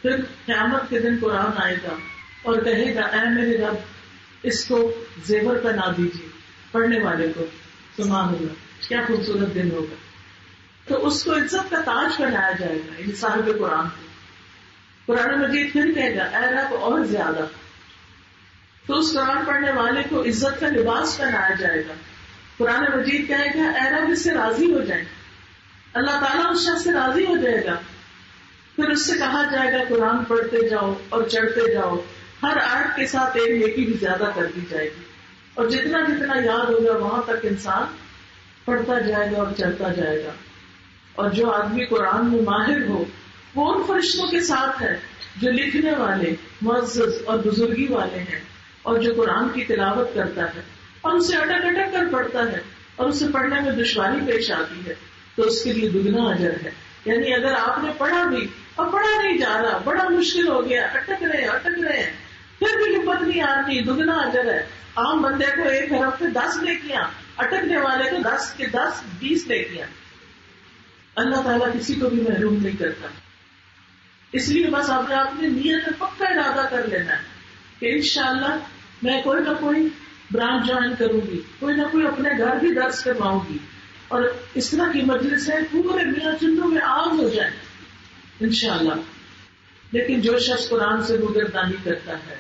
Speaker 1: پھر قیامت کے دن قرآن آئے گا اور کہے گا اے میرے رب اس کو زیور پہنا دیجیے پڑھنے والے کو. سبحان اللہ، کیا خوبصورت دن ہوگا. تو اس کو عزت کا تاج پہنایا جائے گا ان صاحب قرآن کو. قرآن مجید پھر کہے گا اے رب اور زیادہ. تو اس قرآن پڑھنے والے کو عزت کا لباس پہنایا جائے گا. قرآن مجید کہے گا اے رب اس سے راضی ہو جائیں. اللہ تعالیٰ اس شخص سے راضی ہو جائے گا. پھر اس سے کہا جائے گا قرآن پڑھتے جاؤ اور چڑھتے جاؤ، ہر آیت کے ساتھ ایک نیکی بھی زیادہ کر دی جائے گی. اور جتنا جتنا یاد ہوگا وہاں تک انسان پڑھتا جائے گا اور چڑھتا جائے گا. اور جو آدمی قرآن میں ماہر ہو وہ ان فرشتوں کے ساتھ ہے جو لکھنے والے، معزز اور بزرگی والے ہیں، اور جو قرآن کی تلاوت کرتا ہے اور اسے اٹک اٹک کر پڑھتا ہے اور اسے پڑھنے میں دشواری پیش آتی ہے تو اس کے لیے دگنا اجر ہے. یعنی اگر آپ نے پڑھا بھی اور پڑھا نہیں جا رہا، بڑا مشکل ہو گیا، اٹک رہے ہیں پھر بھی ہمت نہیں آ رہی، دگنا اجر ہے. عام بندے کو ایک حرف پہ 10 نیکیاں، اٹکنے والے کو 10 کے 10 20 نیکیاں. اللہ تعالیٰ کسی کو بھی محروم نہیں کرتا. اس لیے بس آپ نے نیت میں پکا ارادہ کر لینا ہے کہ انشاءاللہ میں کوئی نہ کوئی برانچ جوائن کروں گی، کوئی نہ کوئی اپنے گھر بھی درس کرواؤں گی، اور اس طرح کی مجلس ہے پورے میاں چندوں میں آگ ہو جائے انشاءاللہ. لیکن جو شخص قرآن سے روگردانی کرتا ہے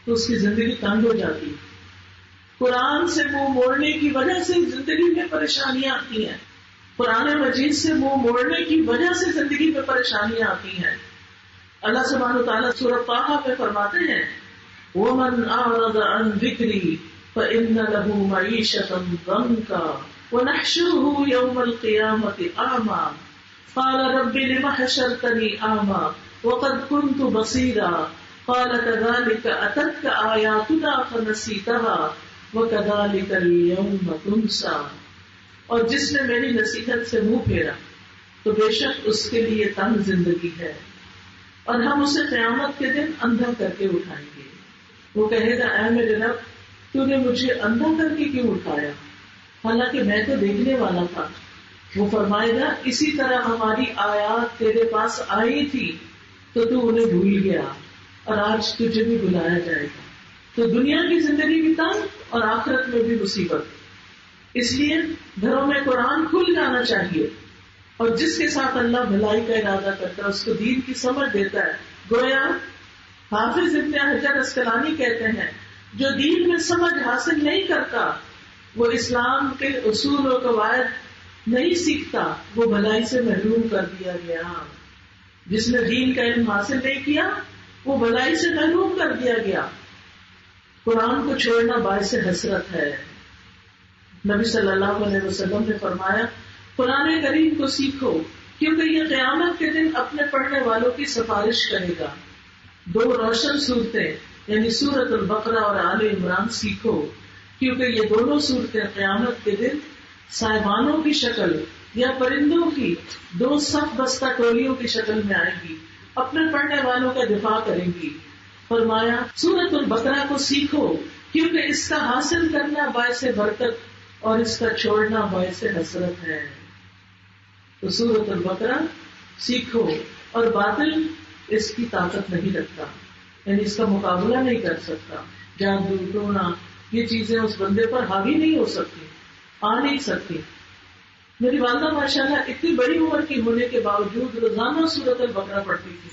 Speaker 1: تو اس کی زندگی تنگ ہو جاتی ہے. قرآن سے منہ موڑنے کی وجہ سے زندگی میں پریشانیاں آتی ہیں. قرآن مجید سے منہ موڑنے کی وجہ سے زندگی میں پریشانیاں آتی ہیں. اللہ سبحانہ وتعالیٰ سورہ طٰہٰ میں فرماتے ہیں وَمَنْ أَعْرَضَ عَنْ ذِكْرِي فَإِنَّ لَهُ مَعِيشَةً ضَنْكًا وَنَحْشُرُهُ يَوْمَ الْقِيَامَةِ أَعْمَى قَالَ رَبِّ لِمَ حَشَرْتَنِي أَعْمَى وَقَدْ كُنْتُ بَصِيرًا قَالَ كَذَلِكَ أَتَتْكَ آيَاتُنَا فَنَسِيتَهَا وَكَذَلِكَ الْيَوْمَ تُنْسَى. اور جس نے میری نصیحت سے منہ پھیرا تو بے شک اس کے لیے تنگ زندگی ہے اور ہم اسے قیامت کے دن اندھا کر کے اٹھائیں گے. وہ کہے گا اے میرے رب تو نے مجھے اندھا کر کے کیوں اٹھایا حالانکہ میں تو دیکھنے والا تھا. وہ فرمائے گا اسی طرح ہماری آیات تیرے پاس آئی تھی تو تو انہیں بھول گیا اور آج تجھے بھی بلایا جائے گا. تو دنیا کی زندگی بھی تنگ اور آخرت میں بھی مصیبت. اس لیے گھروں میں قرآن کھل جانا چاہیے اور جس کے ساتھ اللہ بھلائی کا ارادہ کرتا ہے اس کو دین کی سمجھ دیتا ہے. گویا حافظ ابن حجر اسقلانی کہتے ہیں جو دین میں سمجھ حاصل نہیں کرتا وہ اسلام کے اصول و قواعد نہیں سیکھتا وہ بھلائی سے محروم کر دیا گیا. جس نے دین کا علم حاصل نہیں کیا وہ بھلائی سے محروم کر دیا گیا. قرآن کو چھوڑنا باعث حسرت ہے. نبی صلی اللہ علیہ وسلم نے فرمایا قرآن کریم کو سیکھو کیونکہ یہ قیامت کے دن اپنے پڑھنے والوں کی سفارش کرے گا. 2 روشن صورتیں یعنی سورۃ البقرہ اور آل عمران سیکھو کیونکہ یہ دونوں صورتیں قیامت کے دن صائبانوں کی شکل یا پرندوں کی 2 صف بستہ ٹولیوں کی شکل میں آئیں گی اپنے پڑھنے والوں کا دفاع کریں گی. فرمایا سورۃ البقرہ کو سیکھو کیونکہ اس کا حاصل کرنا باعث برکت اور اس کا چھوڑنا باعث حسرت ہے. تو سورۃ البقرہ سیکھو اور باطل اس کی طاقت نہیں رکھتا یعنی اس کا مقابلہ نہیں کر سکتا. جادو ٹونا یہ چیزیں اس بندے پر حاوی نہیں ہو سکتی آ نہیں سکتی. میری والدہ ماشاءاللہ اتنی بڑی عمر کی ہونے کے باوجود روزانہ سورۃ البقرہ پڑھتی تھی.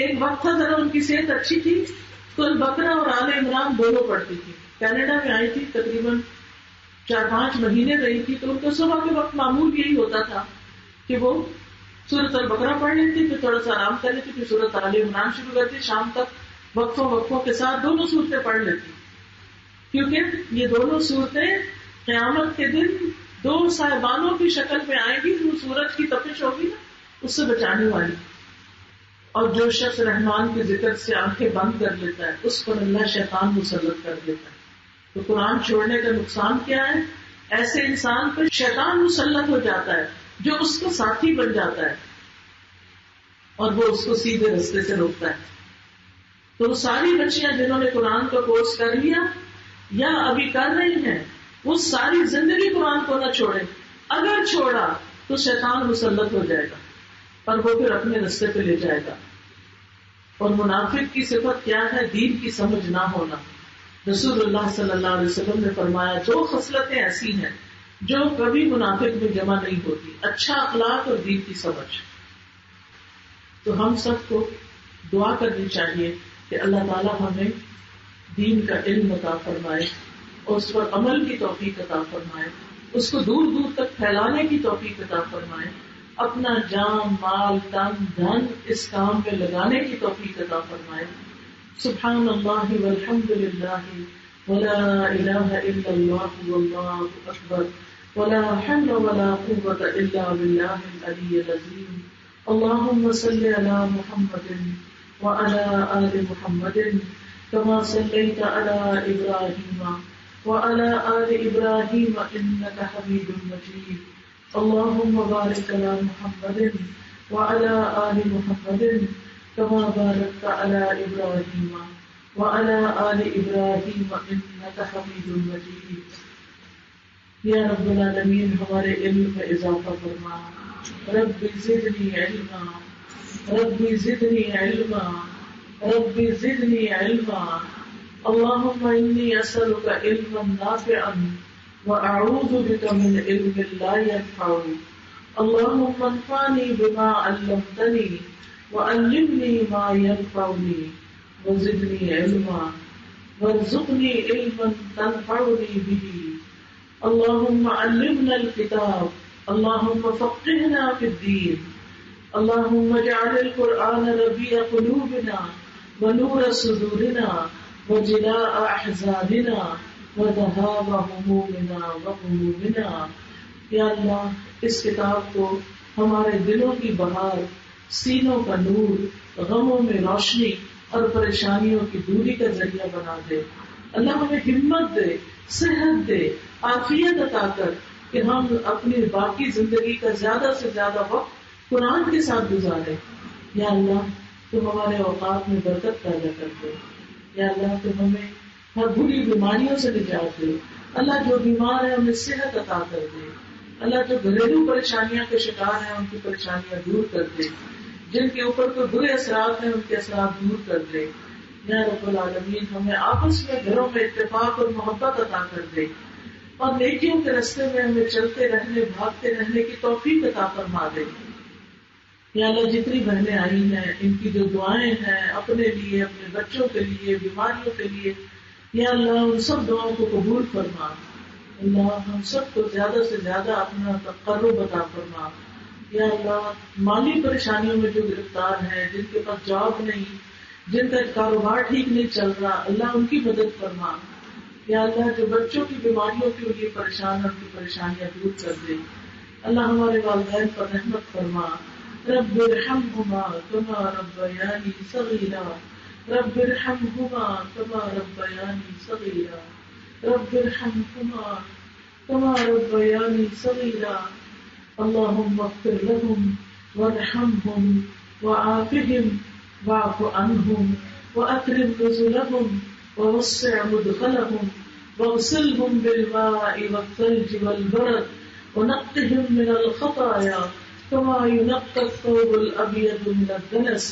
Speaker 1: ایک وقت تھا ذرا ان کی صحت اچھی تھی تو البقرہ اور آل عمران دونوں پڑھتی تھی. کینیڈا میں آئی تھی تقریباً 4-5 مہینے رہی تھی تو ان کو صبح کے وقت معمول یہی ہوتا تھا کہ وہ سورۃ البقرہ پڑھ لیتی پھر تھوڑا سا آرام کر لیتی پھر سورۃ آل عمران شروع کرتی. شام تک وقفوں کے ساتھ دونوں صورتیں پڑھ لیتی کیونکہ یہ دونوں صورتیں قیامت کے دن 2 صاحبانوں کی شکل میں آئیں گی. جو سورج کی تپش ہوگی نا اس سے بچانے والی. اور جو شخص رحمان کے ذکر سے آنکھیں بند کر لیتا ہے اس پر اللہ شیطان مسلط کر دیتا ہے. تو قرآن چھوڑنے کا نقصان کیا ہے؟ ایسے انسان پر شیطان مسلط ہو جاتا ہے جو اس کا ساتھی بن جاتا ہے اور وہ اس کو سیدھے رستے سے روکتا ہے. تو وہ ساری بچیاں جنہوں نے قرآن کا کورس کر لیا یا ابھی کر رہی ہیں وہ ساری زندگی قرآن کو نہ چھوڑے. اگر چھوڑا تو شیطان مسلط ہو جائے گا اور وہ پھر اپنے رستے پہ لے جائے گا. اور منافق کی صفت کیا ہے؟ دین کی سمجھ نہ ہونا. رسول اللہ صلی اللہ علیہ وسلم نے فرمایا 2 خصلتیں ایسی ہیں جو کبھی منافق میں جمع نہیں ہوتی، اچھا اخلاق اور دین کی سمجھ. تو ہم سب کو دعا کرنی چاہیے کہ اللہ تعالیٰ ہمیں دین کا علم عطا فرمائے اور اس پر عمل کی توفیق عطا فرمائے، اس کو دور دور تک پھیلانے کی توفیق عطا فرمائے، اپنا جان مال تن دھن اس کام میں لگانے کی توفیق عطا فرمائے. سبحان اللہ والحمد للہ ولا الہ الا اللہ واللہ اکبر ولا حول ولا قوة الا باللہ العلی العظیم. اللہم صل علی محمد وعلى آل محمد كما صليت على إبراهيم وعلى آل إبراهيم إنك حميد مجيد. اللهم بارك على محمد وعلى آل محمد كما باركت على إبراهيم وعلى آل إبراهيم إنك حميد مجيد. یا رب العالمین ہمارے علم میں اضافہ فرما. رب زدنی علما رب زدنی علما رب زدنی علما. اللهم إني أسألك علما نافعا وأعوذ بك من علم لا ينفع. اللهم انفعني بما علمتني وعلمني ما ينفعني وزدني علما وارزقني علما تنفعني به. اللهم علمنا الكتاب اللهم فقهنا في الدين اللهم اجعل القرآن ربيع قلوبنا ونور صدورنا وجلاء أحزاننا وذهاب همومنا وغمومنا. یا اللہ اس کتاب کو ہمارے دلوں کی بہار، سینوں کا نور، غموں میں روشنی اور پریشانیوں کی دوری کا ذریعہ بنا دے. اللہ ہمیں ہمت دے، صحت دے، عافیت عطا کر کہ ہم اپنی باقی زندگی کا زیادہ سے زیادہ وقت قرآن کے ساتھ گزارے. یا اللہ تم ہمارے اوقات میں برکت پیدا کر دے. یا اللہ تم ہمیں ہر بری بیماریوں سے نجات دے. اللہ جو بیمار ہے انہیں صحت عطا کر دے. اللہ جو گھریلو پریشانیاں کے شکار ہیں ان کی پریشانیاں دور کر دے. جن کے اوپر کوئی برے اثرات ہیں ان کے اثرات دور کر دے. یا رب العالمین ہمیں آپس میں گھروں میں اتفاق اور محبت عطا کر دے اور نیکیوں کے راستے میں ہمیں چلتے رہنے بھاگتے رہنے کی توفیق عطا فرما دے. یا اللہ جتنی بہنیں آئی ہیں ان کی جو دعائیں ہیں اپنے لیے، اپنے بچوں کے لیے، بیماریوں کے لیے، یا اللہ ان سب دعاؤں کو قبول فرما. اللہ ہم سب کو زیادہ سے زیادہ اپنا تقرب عطا فرما. یا اللہ مالی پریشانیوں میں جو گرفتار ہیں، جن کے پاس جاب نہیں، جن کا کاروبار ٹھیک نہیں چل رہا، اللہ ان کی مدد فرما. یا اللہ جو بچوں کی بیماریوں کے لیے پریشان ہیں ان کی پریشانیاں دور کر دے. اللہ ہمارے والدین پر رحمت فرما. رب ارحمہما کما ربیانی صغیرا رب ارحمہما کما ربیانی صغیرا رب ارحمہما کما ربیانی صغیرا. اللهم اغفر لهم وارحمهم وعافهم واعف عنهم واكرم نزلهم ووسع مدخلهم واغسلهم بالماء والثلج والبرد ونقهم من الخطايا كما ينقى الثوب الابيض من الدنس.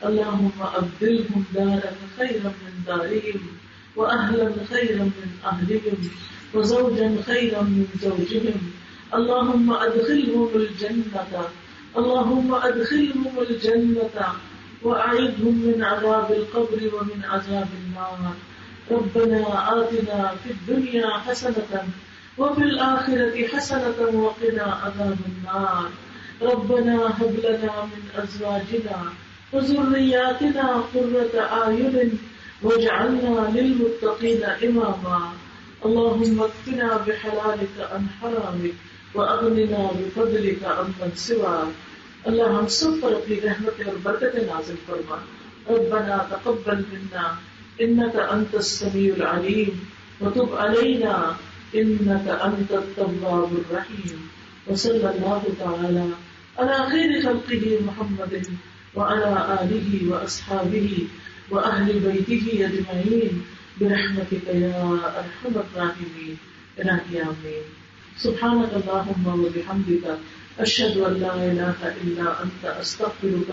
Speaker 1: اللهم ابدلهم دارا خيرا من دارهم واهلا خيرا من اهلهم وزوجا خيرا من زوجهم. اللهم ادخلهم الجنة اللهم ادخلهم الجنة وأعذهم من عذاب القبر ومن عذاب النار. ربنا آتنا في الدنيا حسنة وفي الآخرة حسنة وقنا عذاب النار. ربنا هب لنا من أزواجنا وذرياتنا قرة أعين واجعلنا للمتقين إماما. اللهم اكفنا بحلالك عن حرامك وأغننا بفضلك عمن سواك. اللہ ہم سب پر اپنی رحمتیں اور برکتیں نازل فرما. ربنا تقبل منا انك انت السميع العليم وتب علينا انك انت التواب الرحيم. وصلى الله تعالى على خير خلقه محمد وعلى آله وأصحابه وأهل بيته أجمعين برحمتك يا أرحم الراحمين. إلهي آمين. سبحانك اللهم وبحمدك أشهد أن لا إله إلا أنت أستغفرك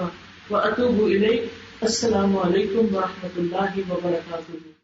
Speaker 1: وأتوب إليك. السلام علیکم ورحمۃ اللہ وبرکاتہ.